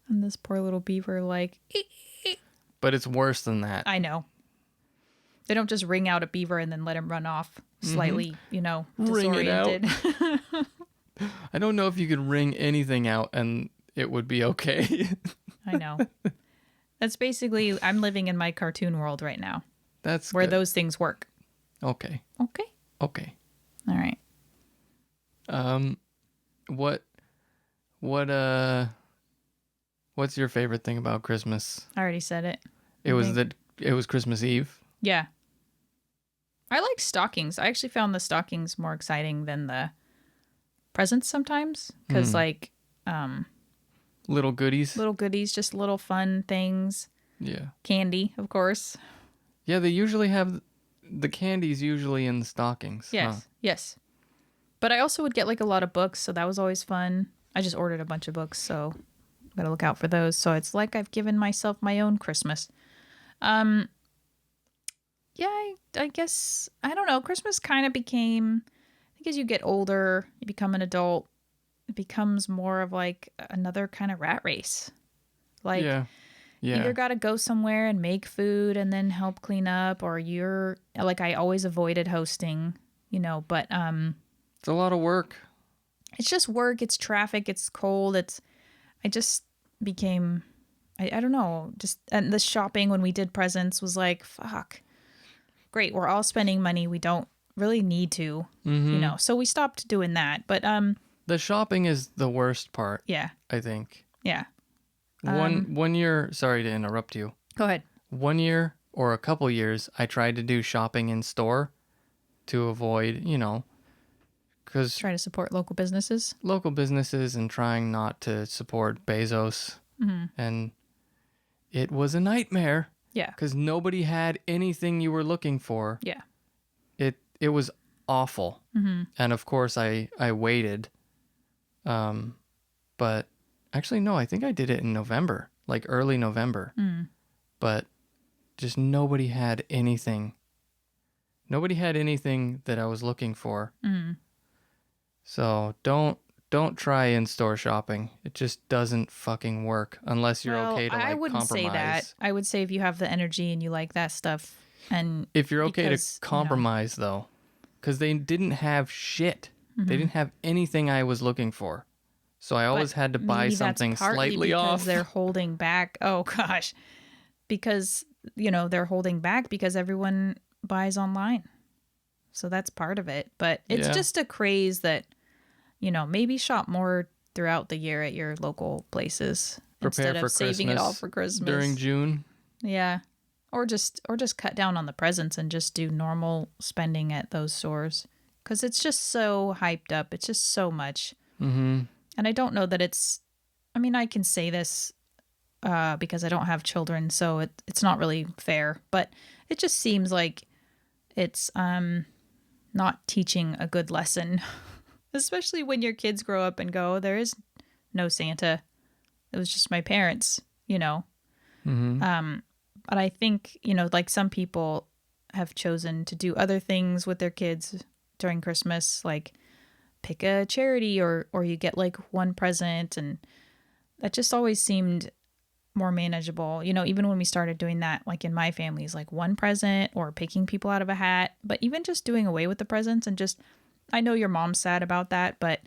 And this poor little beaver, like, But it's worse than that. I know. They don't just wring out a beaver and then let him run off slightly, Wring it out. disoriented. I don't know if you could wring anything out and it would be okay. I know. That's basically, I'm living in my cartoon world right now, That's where good. those things work. Okay. Okay. Okay. All right. What's your favorite thing about Christmas? I already said it. It was Christmas Eve. Yeah. I like stockings. I actually found the stockings more exciting than the presents sometimes. Because, Little goodies. little goodies, just little fun things. Yeah. Candy, of course. Yeah, they usually have the candies usually in the stockings. Yes. Huh? Yes. But I also would get like a lot of books, so that was always fun. I just ordered a bunch of books, so gotta look out for those. So it's like I've given myself my own Christmas. Yeah, I guess, I don't know. Christmas kind of became, I think as you get older, you become an adult, it becomes more of like another kind of rat race. Like, Yeah. you either got to go somewhere and make food and then help clean up, or you're like, I always avoided hosting, but It's a lot of work. it's just work, it's traffic, it's cold, I just became, I don't know, just, and the shopping when we did presents was like, fuck, great, we're all spending money we don't really need to, so we stopped doing that. But The shopping is the worst part, yeah, I think. yeah. One year, sorry to interrupt you. Go ahead. 1 year or a couple years, I tried to do shopping in store to avoid, because Try to support local businesses. local businesses and trying not to support Bezos. And it was a nightmare Yeah, because nobody had anything you were looking for. yeah. It was awful. And of course, I waited. But actually, no, I think I did it in November, like early November. But just nobody had anything. Nobody had anything that I was looking for. So don't try in-store shopping. It just doesn't fucking work unless you're okay to like I wouldn't compromise. say that. I would say if you have the energy and you like that stuff, and If you're okay because, to compromise though, because they didn't have shit. They didn't have anything I was looking for. So I always but had to buy maybe that's something partly slightly because off. they're holding back. Oh gosh, because they're holding back because everyone buys online, so that's part of it. But it's Yeah. just a craze that maybe shop more throughout the year at your local places Prepare instead for of saving it all Christmas for Christmas during June. Yeah. Or just cut down on the presents and just do normal spending at those stores, cuz it's just so hyped up. It's just so much. And I don't know that it's, I mean, I can say this because I don't have children, so it's not really fair, but it just seems like it's not teaching a good lesson, especially when your kids grow up and go, there is no Santa. It was just my parents, But I think, like some people have chosen to do other things with their kids during Christmas, like pick a charity or you get like one present. And that just always seemed more manageable. Even when we started doing that, like in my family, is like one present or picking people out of a hat. But even just doing away with the presents and just, I know your mom's sad about that, but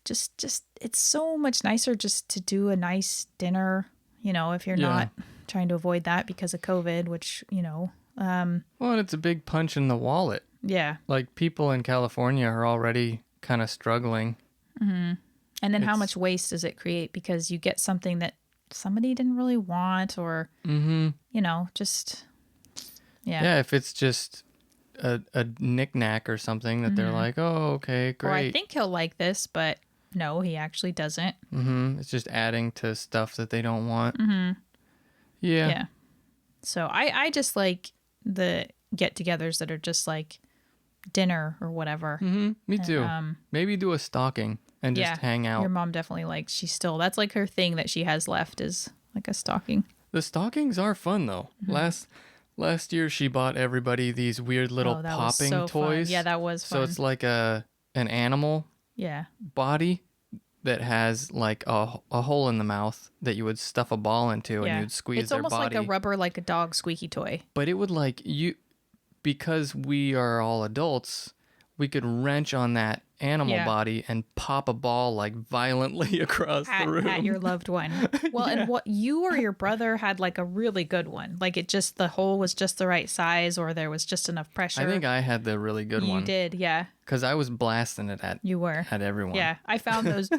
just it's so much nicer just to do a nice dinner, if you're not trying to avoid that because of COVID, which, Well, and it's a big punch in the wallet. yeah. Like people in California are already kind of struggling. And then how much waste does it create because you get something that somebody didn't really want or, just. Yeah. Yeah, if it's just a knick-knack or something that they're like, oh, okay, Or I great. think he'll like this, but no, he actually doesn't. It's just adding to stuff that they don't want. Yeah. Yeah. So I just like the get-togethers that are just like dinner or whatever. Me too. Maybe do a stocking and just hang out. Your mom definitely likes. That's like her thing that she has left is like a stocking. The stockings are fun though. Last year she bought everybody these weird little that was popping so toys. fun. Yeah, that was fun. So it's like an animal Yeah. body that has like a hole in the mouth that you would stuff a ball into and you'd squeeze their body. It's almost like a rubber, like a dog squeaky toy. But it would because we are all adults, we could wrench on that animal body and pop a ball like violently across the room at your loved one. Well, and what you or your brother had like a really good one. Like the hole was just the right size, or there was just enough pressure. I think I had the really good one. You did, yeah. Because I was blasting it at everyone. Yeah, I found those.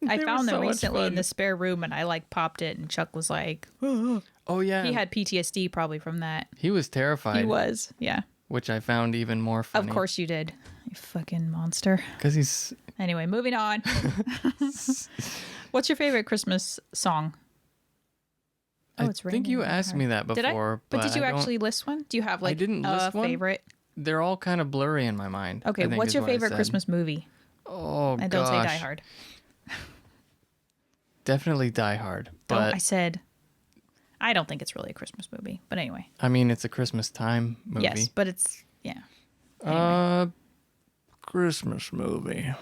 I found them so much recently in fun. the spare room, and I like popped it, and Chuck was like, Oh yeah, he had PTSD probably from that. He was terrified. He was, yeah. Which I found even more funny. Of course you did, you fucking monster. Because he's... Anyway, moving on. What's your favorite Christmas song? I think you asked me that before. Did I? But did you actually list one? Do you have like I didn't list one. Favorite? They're all kind of blurry in my mind. Okay, what's your favorite Christmas movie? Oh, and don't say Die Hard. Definitely Die Hard. But I said, I don't think it's really a Christmas movie. But anyway. I mean, it's a Christmas time movie. Yes, but it's, yeah. Anyway. Christmas movie.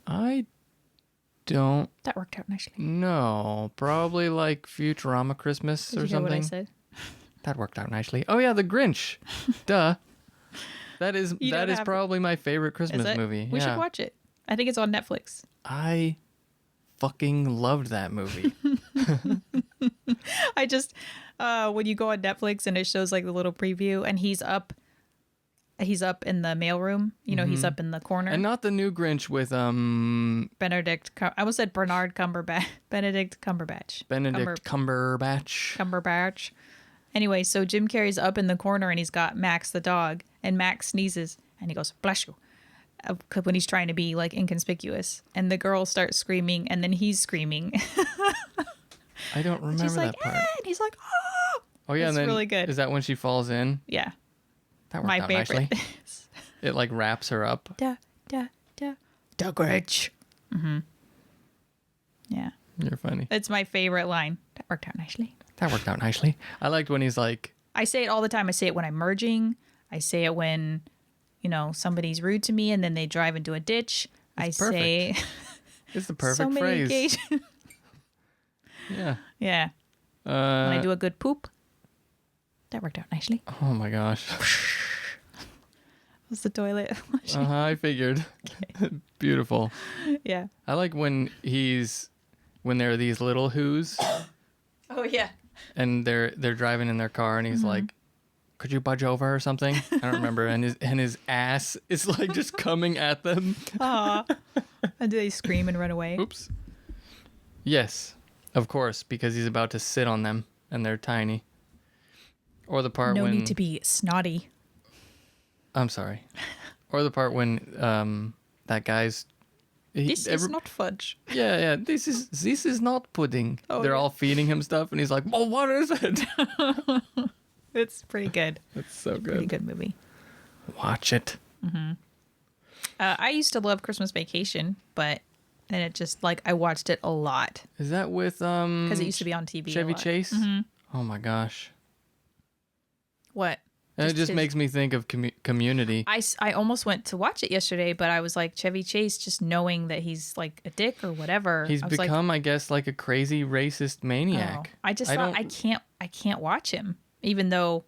I don't... That worked out nicely. No, probably like Futurama Christmas or Did you something. hear what I said? That worked out nicely. Oh yeah, The Grinch. Duh. That is probably my favorite Christmas movie. We should watch it. I think it's on Netflix. I fucking loved that movie. I just when you go on Netflix and it shows like the little preview and he's up in the mailroom. You know, he's up in the corner. And not the new Grinch with Benedict. I almost said Bernard Cumberbatch. Benedict Cumberbatch. Cumberbatch. Anyway, so Jim Carrey's up in the corner and he's got Max the dog, and Max sneezes and he goes, bless you, when he's trying to be like inconspicuous, and the girl starts screaming and then he's screaming. I don't remember She's like, that part. and he's like, oh. Oh yeah, it's and then really good. Is that when she falls in? Yeah. That worked My out favorite. nicely. It like wraps her up. Da Grinch. Mm-hmm. Yeah. You're funny. It's my favorite line. That worked out nicely. That worked out nicely. I liked when he's like... I say it all the time. I say it when I'm merging. I say it when, somebody's rude to me and then they drive into a ditch. It's say... It's the perfect so many phrase. Occasions. Yeah. Yeah. When I do a good poop. That worked out nicely. Oh my gosh. Was the toilet? I figured. Okay. Beautiful. Yeah. I like when there are these little who's. Oh yeah. And they're driving in their car and he's like, could you budge over or something? I don't remember. And his ass is like just coming at them. Aw. And do they scream and run away? Oops. Yes, of course, because he's about to sit on them and they're tiny. Or the part when... No need to be snotty. I'm sorry. Or the part when that guy's... This is not fudge. Yeah. This is not pudding. Oh, They're all feeding him stuff, and he's like, "Well, what is it?" It's pretty good. It's so good. Pretty good movie. Watch it. Mm-hmm. I used to love Christmas Vacation, but then it just I watched it a lot. Is that with Because it used to be on TV. Chevy Chase? Mm-hmm. Oh my gosh. What? It just makes me think of Community. I almost went to watch it yesterday, but I was like, Chevy Chase, just knowing that he's like a dick or whatever. He's become, I guess, like a crazy racist maniac. I just thought I can't watch him, even though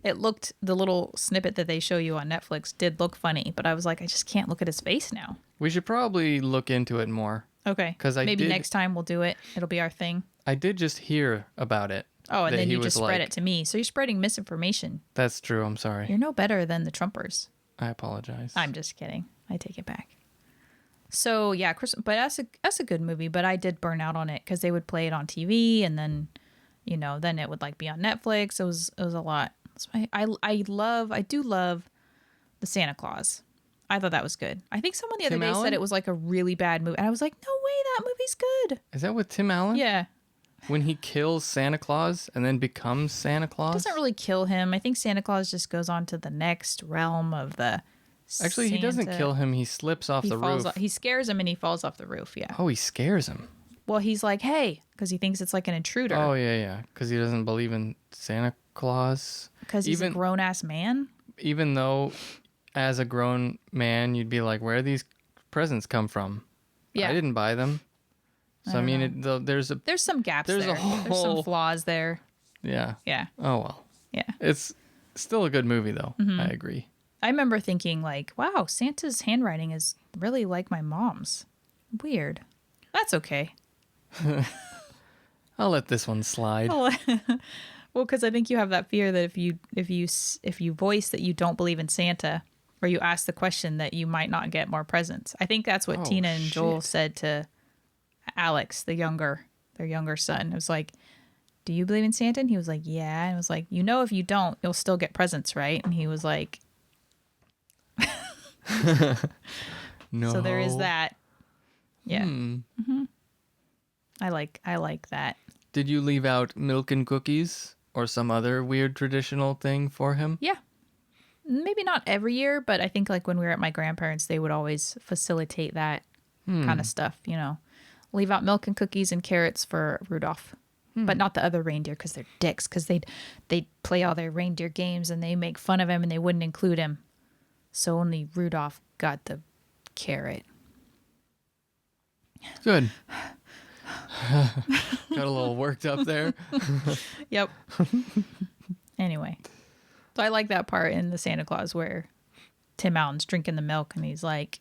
the little snippet that they show you on Netflix did look funny, but I was like, I just can't look at his face now. We should probably look into it more. Okay. Because maybe next time we'll do it. It'll be our thing. I did just hear about it. Oh, and then you just spread it to me. So you're spreading misinformation. That's true. I'm sorry. You're no better than the Trumpers. I apologize. I'm just kidding. I take it back. So yeah, but that's a good movie. But I did burn out on it because they would play it on TV, and then then it would like be on Netflix. It was a lot. So I do love the Santa Claus. I thought that was good. I think someone the other Tim day said Allen? it was like a really bad movie, and I was like, no way, that movie's good. Is that with Tim Allen? Yeah, When he kills Santa Claus and then becomes Santa Claus? doesn't really kill him. I think Santa Claus just goes on to the next realm of the. Actually, he doesn't Santa- kill him. He slips off He the falls. roof. He scares him, and he falls off the roof. Yeah. Oh, he scares him. Well, he's like, hey, because he thinks it's like an intruder. Oh, yeah. Because he doesn't believe in Santa Claus. Because he's a grown ass man. Even though, as a grown man, you'd be like, where do these presents come from? Yeah. I didn't buy them. So, I mean, there's some gaps there's there. a whole... There's some flaws there. Yeah. Yeah. Oh, well. Yeah. It's still a good movie, though. I agree. I remember thinking like, wow, Santa's handwriting is really like my mom's. Weird. That's okay. I'll let this one slide. Well, because I think you have that fear that if you voice that you don't believe in Santa, or you ask the question that you might not get more presents. I think that's what Oh, Tina and Joel shit. said to Alex, their younger son. It was like, do you believe in Santa? And he was like, yeah. And it was like, if you don't, you'll still get presents, right? And he was like, No. so there is that. Yeah. I like that. Did you leave out milk and cookies or some other weird traditional thing for him? Yeah. Maybe not every year, but I think like when we were at my grandparents, they would always facilitate that kind of stuff, Leave out milk and cookies and carrots for Rudolph. But not the other reindeer because they're dicks, because they'd play all their reindeer games and they make fun of him and they wouldn't include him. So only Rudolph got the carrot. Good. Got a little worked up there. Yep. Anyway. So I like that part in the Santa Claus where Tim Allen's drinking the milk and she's like,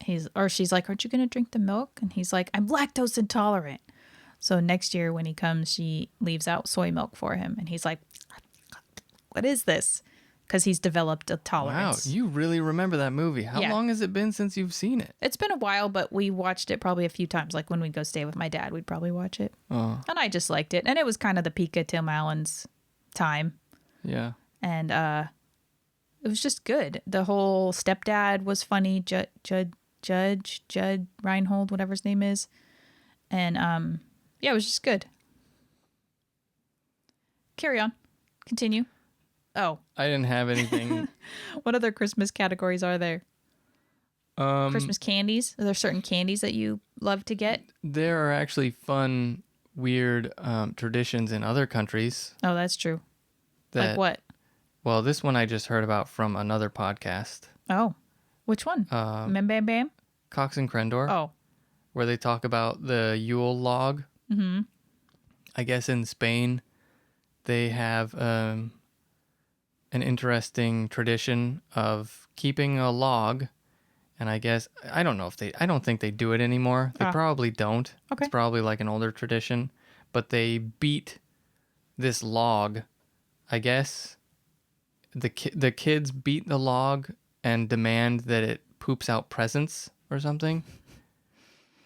aren't you going to drink the milk? And he's like, I'm lactose intolerant. So next year when he comes, she leaves out soy milk for him. And he's like, what is this? Because he's developed a Wow, tolerance. you really remember that movie. How Yeah. long has it been since you've seen it? It's been a while, but we watched it probably a few times. Like when we go stay with my dad, we'd probably watch it. Oh, And I just liked it. And it was kind of the peak of Tim Allen's time. yeah. And it was just good. The whole stepdad was funny. Judd Reinhold, whatever his name is. And yeah, it was just good. Carry on. Continue. Oh, I didn't have anything. what other Christmas categories are there? Christmas candies? Are there certain candies that you love to get? There are actually fun, weird traditions in other countries. Oh, that's true. That, Like what? Well, this one I just heard about from another podcast, Oh, which one? Bam Bam Bam? Cox and Crendor, Oh, where they talk about the Yule log. Mm-hmm. I guess in Spain, they have an interesting tradition of keeping a log. And I don't think they do it anymore. They probably don't. Okay. It's probably like an older tradition. But they beat this log. I guess the kids beat the log and demand that it poops out presents or something.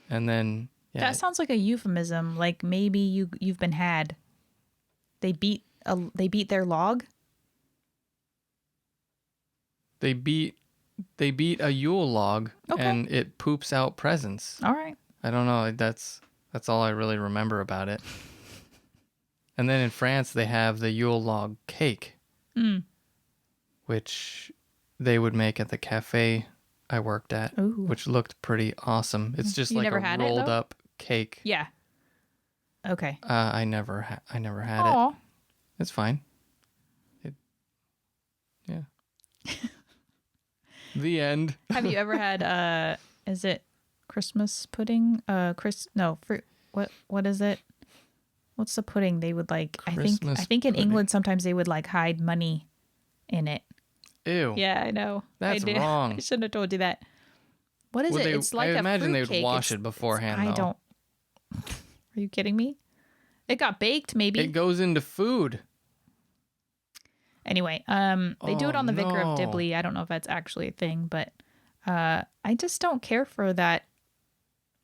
And then, yeah. that sounds like a euphemism. Like maybe you've been had. They beat their log. They beat a Yule log, Okay. and it poops out presents. All right. I don't know. That's all I really remember about it. And then in France, they have the Yule log cake, which they would make at the cafe I worked at, Ooh. which looked pretty awesome. It's just You like never a had it, rolled though? up cake. Yeah. Okay. I never had it. Aw. It's fine. Yeah. The end. Have you ever had is it Christmas pudding? Fruit. What is it? What's the pudding they would like? Christmas I think in pudding. England sometimes they would like hide money in it. Ew. Yeah, I know. That's I did. wrong. I shouldn't have told you that. What is Well, it? It's like I a imagine they fruit would cake. wash it beforehand. I though. don't. Are you kidding me? It got baked, maybe. It goes into food. Anyway, they do it Oh, on the Vicar of no. Dibley. I don't know if that's actually a thing, but I just don't care for that.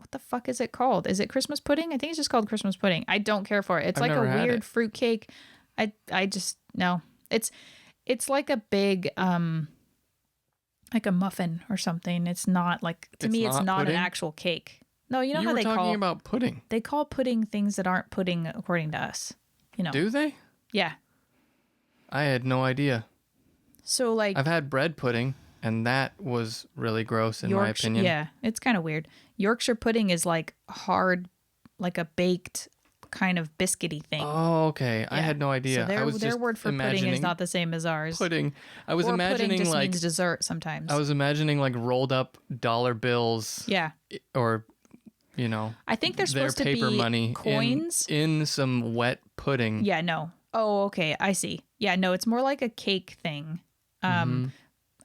what the fuck is it called? Is it Christmas pudding? I think it's just called Christmas pudding. I don't care for it. It's I've like a never had weird it. fruit cake. I just no. It's like a big like a muffin or something. It's not like to It's me it's not not pudding? an actual cake. No, you know You how were they talking about pudding. they call pudding things that aren't pudding according to us. You know. Do they? Yeah. I had no idea. So like I've had bread pudding, and that was really gross in my opinion. Yeah, it's kind of weird. Yorkshire pudding is like hard, like a baked kind of biscuity thing. Oh, okay. I Yeah. had no idea. So I was their just word for pudding is imagining not the same as ours. pudding. I was or imagining pudding just like means dessert sometimes. I was imagining like rolled up dollar bills. Yeah. Or, you know, I think they're their supposed to paper be money coins. in some wet pudding. Yeah, no. Oh, okay. I see. Yeah, no, it's more like a cake thing.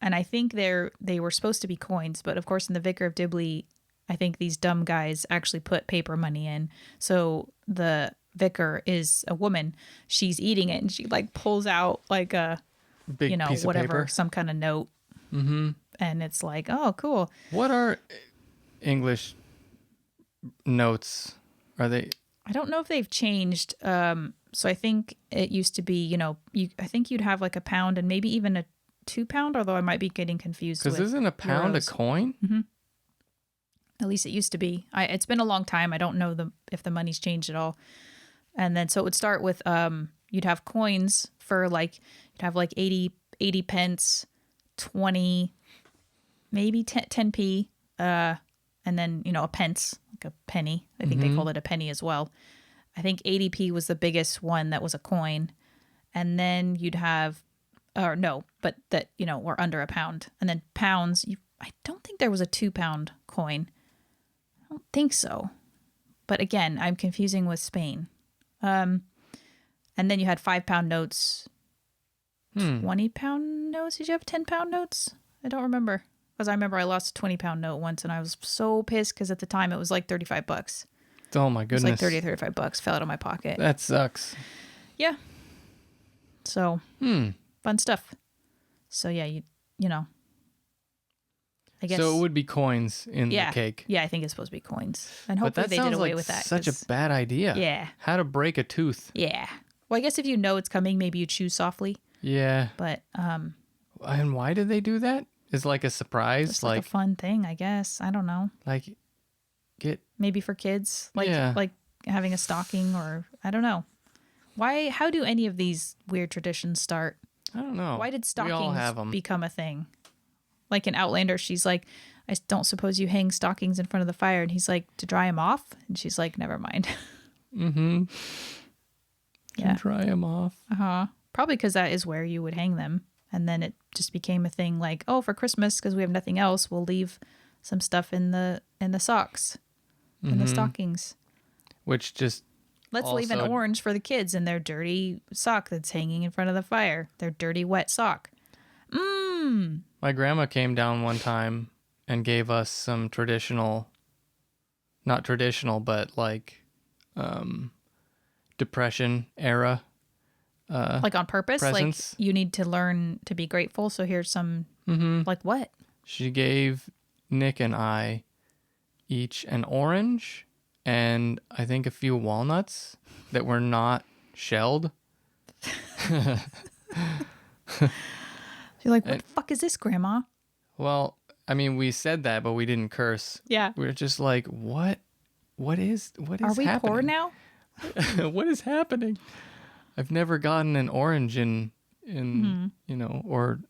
And I think they were supposed to be coins, but of course in the Vicar of Dibley, I think these dumb guys actually put paper money in. So the vicar is a woman. She's eating it and she like pulls out like a Big piece of whatever, paper. some kind of note. Mm-hmm. And it's like, oh, cool. What are English notes? Are they? I don't know if they've changed. So I think it used to be, I think you'd have like a pound and maybe even a 2 pound, although I might be getting confused with Because isn't a pound euros. a coin? Mm-hmm. At least it used to be. It's been a long time. I don't know if the money's changed at all. And then so it would start with you'd have coins for like you'd have like 80 pence, 20, maybe 10p, and then a pence, like a penny. I think they called it a penny as well. I think 80p was the biggest one that was a coin, and then you'd have, or no, but that were under a pound, and then pounds. I don't think there was a 2 pound coin. I don't think so. But again, I'm confusing with Spain. And then you had 5 pound notes, 20 pound notes. Did you have 10 pound notes? I don't remember. Because I remember I lost a 20 pound note once and I was so pissed because at the time it was like $35. Oh my It was goodness. like $35 fell out of my pocket. That sucks. Yeah. So, fun stuff. So yeah, you know. I guess. So it would be coins in yeah, the cake. Yeah, I think it's supposed to be coins. And But hopefully that they sounds did away like with that. such a 'cause- bad idea. Yeah. How to break a tooth. Yeah. Well, I guess if you know it's coming, maybe you chew softly. Yeah. But And why did they do that? It's like a surprise. it's like a fun thing, I guess. I don't know. like get Maybe for kids, like Yeah. like having a stocking, or I don't know. Why? How do any of these weird traditions start? I don't know. Why did We all have stockings them. become a thing? Like in Outlander, she's like, I don't suppose you hang stockings in front of the fire. And he's like, to dry them off? And she's like, never mind. Mm-hmm. Yeah. Dry them off. Uh-huh. Probably because that is where you would hang them. And then it just became a thing like, oh, for Christmas, because we have nothing else, we'll leave some stuff in the socks, in the stockings. Which just Let's leave an Also- orange for the kids in their dirty sock that's hanging in front of the fire. Their dirty, wet sock. my grandma came down one time and gave us some traditional, not traditional, but like Depression era. Like on purpose? presents. Like you need to learn to be grateful. So here's some, like what? She gave Nick and I each an orange and I think a few walnuts that were not shelled. You're like, what the fuck is this, Grandma? Well, I mean, we said that, but we didn't curse. Yeah. We were just like, what is Are we happening? poor now? What is happening? I've never gotten an orange in or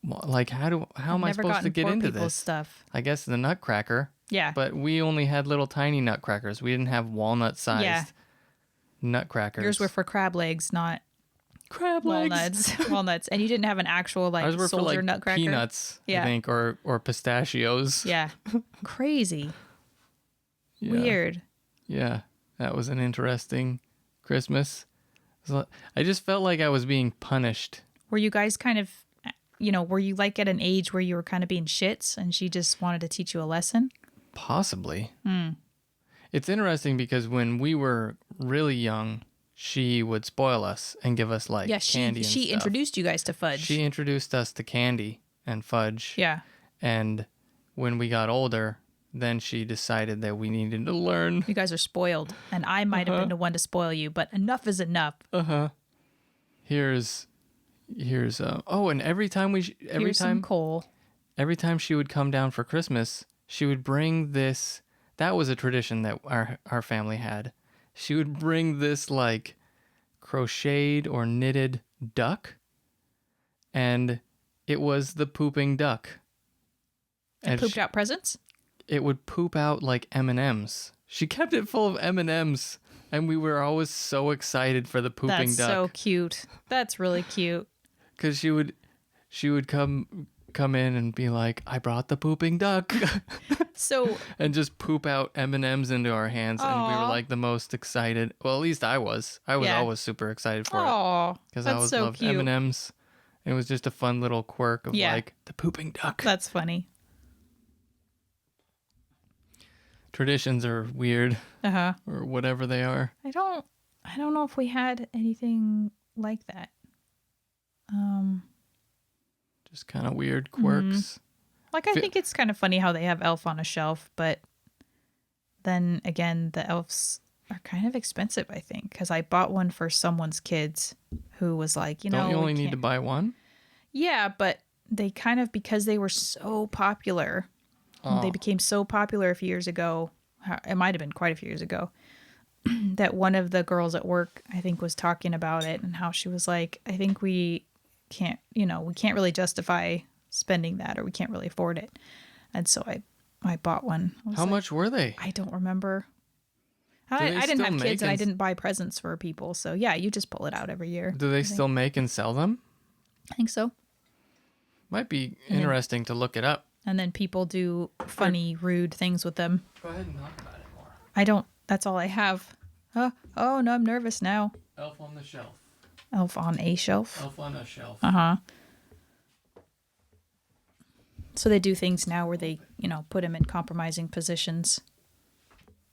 like how am I Never supposed to gotten get poor into people's this? stuff. I guess the nutcracker. Yeah. But we only had little tiny nutcrackers. We didn't have walnut-sized Yeah. nutcrackers. Yours were for crab legs, not crab legs. walnuts. Walnuts. And you didn't have an actual like Ours were for soldier like nutcracker. peanuts, Yeah. I think, or pistachios. Yeah. Crazy. Yeah. Weird. Yeah, that was an interesting Christmas. So I just felt like I was being punished. Were you guys kind of, were you like at an age where you were kind of being shits and she just wanted to teach you a lesson? Possibly. It's interesting because when we were really young, she would spoil us and give us like Yeah, candy and she stuff. introduced you guys to fudge. She introduced us to candy and fudge. Yeah. And when we got older, then she decided that we needed to learn. You guys are spoiled, and I might have been the one to spoil you, but enough is enough. Here's oh, and Here's some coal. every time she would come down for Christmas, she would bring this. That was a tradition that our family had. She would bring this like crocheted or knitted duck, and it was the pooping duck. And pooped out presents? It would poop out like M&Ms. She kept it full of M&Ms, and we were always so excited for the pooping duck. That's so cute. That's really cute. Because she would come in and be like, "I brought the pooping duck," So and just poop out M&Ms into our hands, and we were like the most excited. Well, at least I was. I was always super excited for it because I always loved cute. M&Ms. It was just a fun little quirk of like the pooping duck. That's funny. Traditions are weird, or whatever they are. I don't know if we had anything like that. Just kind of weird quirks. Like, I think it's kind of funny how they have Elf on a Shelf, but then again, the elves are kind of expensive, I think, because I bought one for someone's kids who was like, Don't you only need to buy one? Yeah, but they kind of, because they were so popular, they became so popular a few years ago. It might have been quite a few years ago. That one of the girls at work, I think, was talking about it and how she was like, I think we can't really justify spending that, or we can't really afford it. And so I bought one. How much were they? I don't remember. I didn't have kids and I didn't buy presents for people. So yeah, you just pull it out every year. Do they still make and sell them? I think so. Might be interesting to look it up. And then people do funny, rude things with them. Go ahead and talk about it more. That's all I have. Oh no, I'm nervous now. Elf on the Shelf. Elf on a Shelf? Elf on a Shelf. So they do things now where they, put him in compromising positions.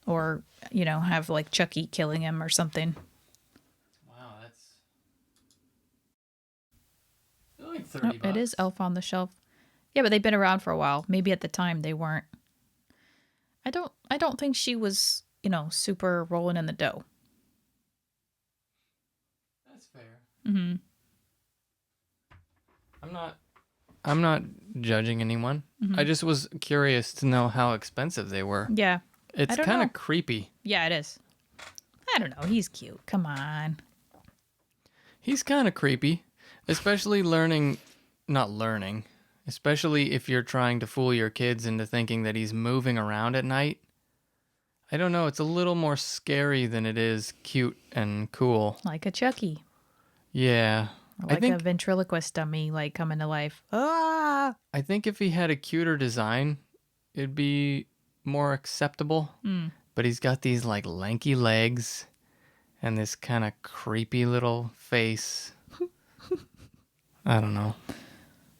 Or, have like Chucky killing him or something. Wow, that's like $30. It is Elf on the Shelf. Yeah, but they've been around for a while. Maybe at the time they weren't. I don't think she was, super rolling in the dough. That's fair. I'm not judging anyone. I just was curious to know how expensive they were. Yeah. It's kind of creepy. Yeah, it is. I don't know. He's cute. Come on. He's kind of creepy, especially especially if you're trying to fool your kids into thinking that he's moving around at night. I don't know. It's a little more scary than it is cute and cool. Like a Chucky. Yeah. Or like a ventriloquist dummy, like coming to life. Ah! I think if he had a cuter design, it'd be more acceptable. But he's got these like lanky legs and this kind of creepy little face. I don't know.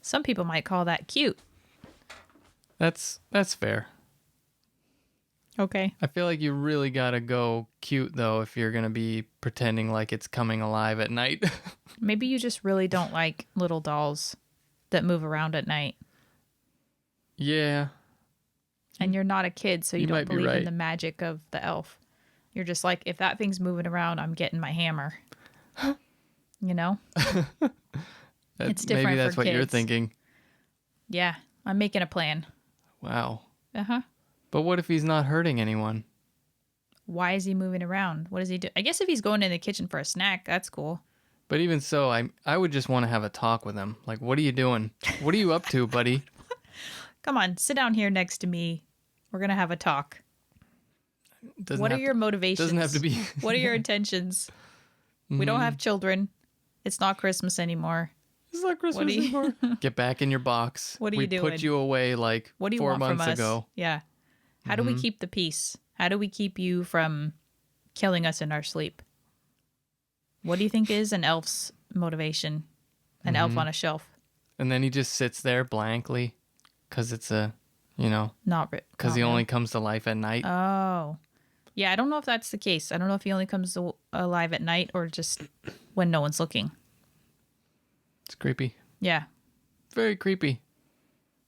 Some people might call that cute. That's fair. Okay. I feel like you really gotta go cute though if you're gonna be pretending like it's coming alive at night. Maybe you just really don't like little dolls that move around at night. Yeah. And you're not a kid, so you don't might be believe right. in the magic of the elf. You're just like, if that thing's moving around, I'm getting my hammer. It's different. Maybe that's for what kids. you're thinking. Yeah, I'm making a plan. Wow. Uh-huh. But what if he's not hurting anyone? Why is he moving around? What does he do? I guess if he's going in the kitchen for a snack, that's cool. But even so, I would just want to have a talk with him. Like, what are you doing? What are you up to, buddy? Come on, sit down here next to me. We're going to have a talk. What are your motivations? Doesn't have to be. What are your intentions? We don't have children. It's not Christmas anymore. It's not Christmas anymore. Get back in your box. What are you doing? We put you away like what do you 4 want months from us? ago. Yeah. How do we keep the peace? How do we keep you from killing us in our sleep? What do you think is an elf's motivation? An elf on a shelf? And then he just sits there blankly because it's because he only comes to life at night. Oh. Yeah, I don't know if that's the case. I don't know if he only comes alive at night or just when no one's looking. It's creepy. Yeah. Very creepy.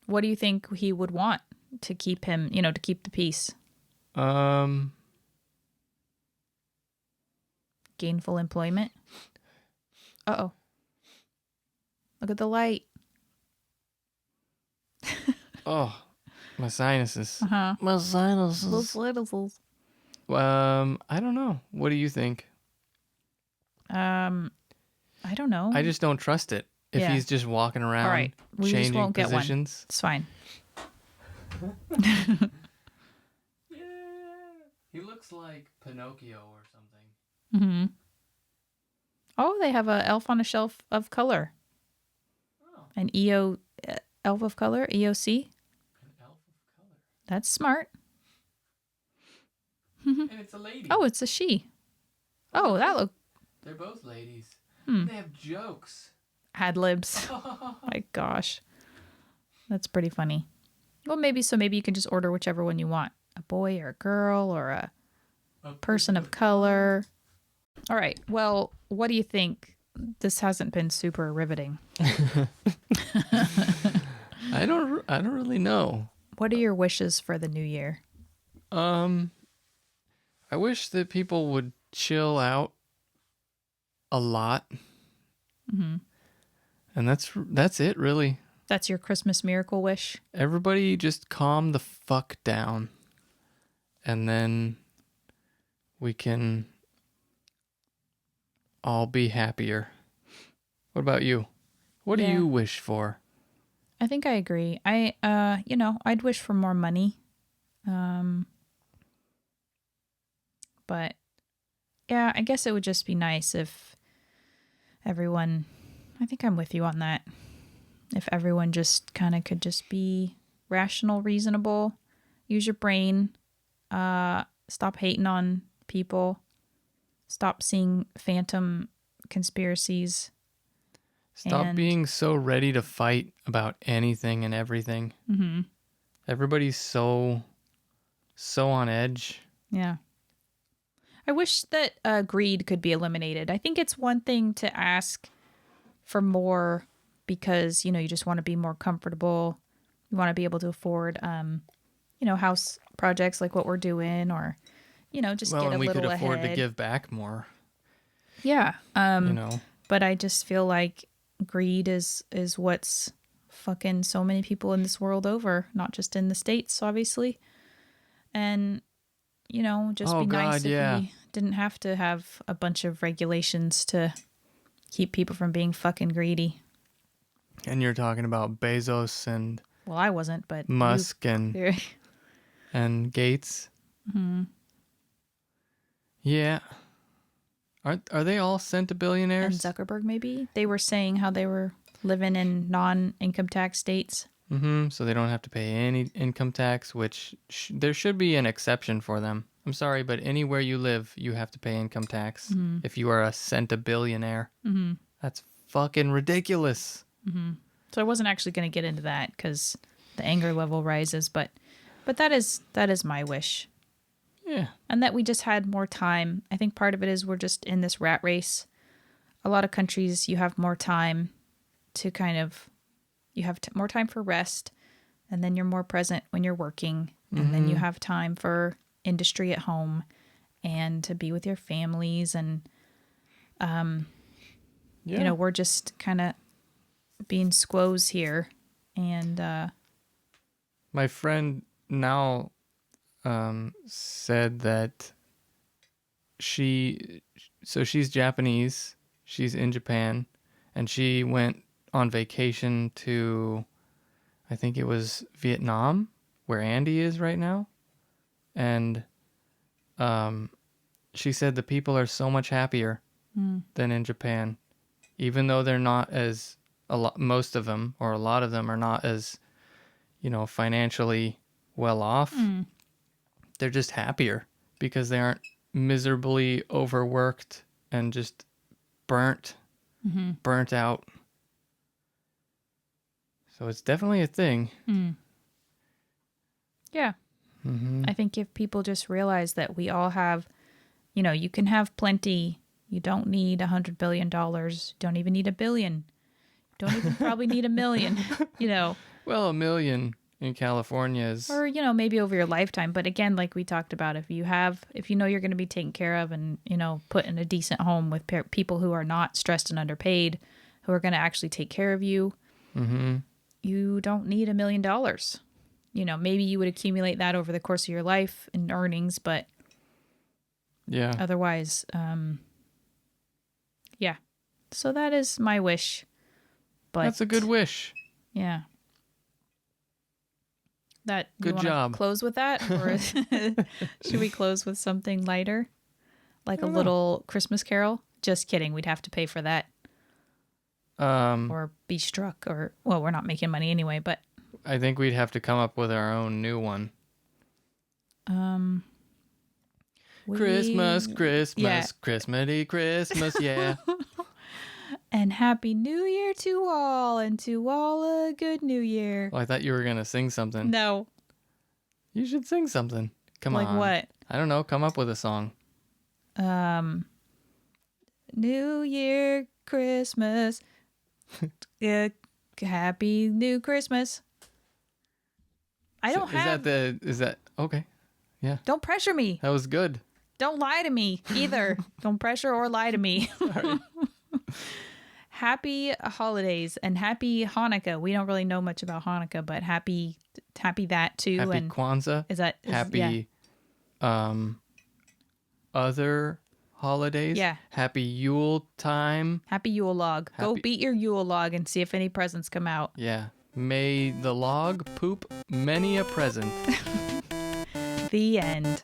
What do you think he would want? to keep him, to keep the peace? Um, Gainful employment. Uh-oh. Look at the light. oh, my sinuses. Uh-huh. My sinuses. Those little. I don't know. What do you think? I don't know. I just don't trust it. If Yeah. he's just walking around All right. We just changing won't get one. positions. It's fine. Yeah. He looks like Pinocchio or something. Mm-hmm. Oh, they have a elf on a shelf of color. Oh. An elf of color, EOC. An elf of color. That's smart. And it's a lady. Oh, it's a she. Oh, that look. They're both ladies. Hmm. They have jokes. Ad libs. My gosh. That's pretty funny. Well, maybe you can just order whichever one you want. A boy or a girl or a person of color. All right. Well, what do you think? This hasn't been super riveting. I don't really know. What are your wishes for the new year? I wish that people would chill out a lot. Mm-hmm. And that's it, really. That's your Christmas miracle wish? Everybody just calm the fuck down. And then we can all be happier. What about you? What do you wish for? I think I agree. I'd wish for more money. But yeah, I guess it would just be nice if everyone, I think I'm with you on that. If everyone just kind of could just be rational, reasonable, use your brain, stop hating on people, stop seeing phantom conspiracies. Stop being so ready to fight about anything and everything. Mm-hmm. Everybody's so on edge. Yeah. I wish that greed could be eliminated. I think it's one thing to ask for more because, you just want to be more comfortable. You want to be able to afford, house projects like what we're doing or, just get a little ahead. Well, and we could afford to give back more. Yeah. You know. But I just feel like greed is what's fucking so many people in this world over, not just in the States, obviously. And, just be nice if we didn't have to have a bunch of regulations to keep people from being fucking greedy. And you're talking about Bezos and well, I wasn't, but Musk and Gates. Mm-hmm. Yeah. Are they all centibillionaires? And Zuckerberg, maybe? They were saying how they were living in non-income tax states. Mm-hmm. So they don't have to pay any income tax, which there should be an exception for them. I'm sorry, but anywhere you live, you have to pay income tax if you are a centibillionaire. Mm-hmm. That's fucking ridiculous. Mm-hmm. So I wasn't actually going to get into that because the anger level rises, but that is my wish. Yeah. And that we just had more time. I think part of it is we're just in this rat race. A lot of countries, you have more time to you have more time for rest, and then you're more present when you're working, and then you have time for industry at home and to be with your families. And, we're just kind of being squoze here. And my friend now said that she's Japanese, she's in Japan, and she went on vacation to, I think it was Vietnam, where Andy is right now. And she said the people are so much happier than in Japan, even though they're not as, most of them, or a lot of them are not as, financially well off. They're just happier because they aren't miserably overworked and just burnt out. So it's definitely a thing. Yeah. I think if people just realize that we all have, you can have plenty. You don't need $100 billion. Don't even need $1 billion. Don't even probably need $1 million, Well, $1 million in California is or maybe over your lifetime. But again, like we talked about, if you know you're going to be taken care of and put in a decent home with people who are not stressed and underpaid, who are going to actually take care of you, you don't need $1 million. Maybe you would accumulate that over the course of your life in earnings, but yeah. otherwise, yeah. So that is my wish. But That's a good wish. Yeah. That good you job. Close with that, or should we close with something lighter, like a little Christmas carol? Just kidding. We'd have to pay for that, or be struck, or we're not making money anyway. But I think we'd have to come up with our own new one. Christmas, Christmas-y Christmas, yeah. And Happy New Year to all, and to all a good New Year. Oh, I thought you were going to sing something. No. You should sing something. Come on. Like what? I don't know. Come up with a song. New Year, Christmas. Yeah, Happy New Christmas. I don't have... Is that... Okay. Yeah. Don't pressure me. That was good. Don't lie to me either. Don't pressure or lie to me. Sorry. Happy holidays and happy Hanukkah. We don't really know much about Hanukkah, but happy that too. Happy and Kwanzaa. Happy other holidays. Yeah. Happy Yule time. Happy Yule log. Go beat your Yule log and see if any presents come out. Yeah. May the log poop many a present. The end.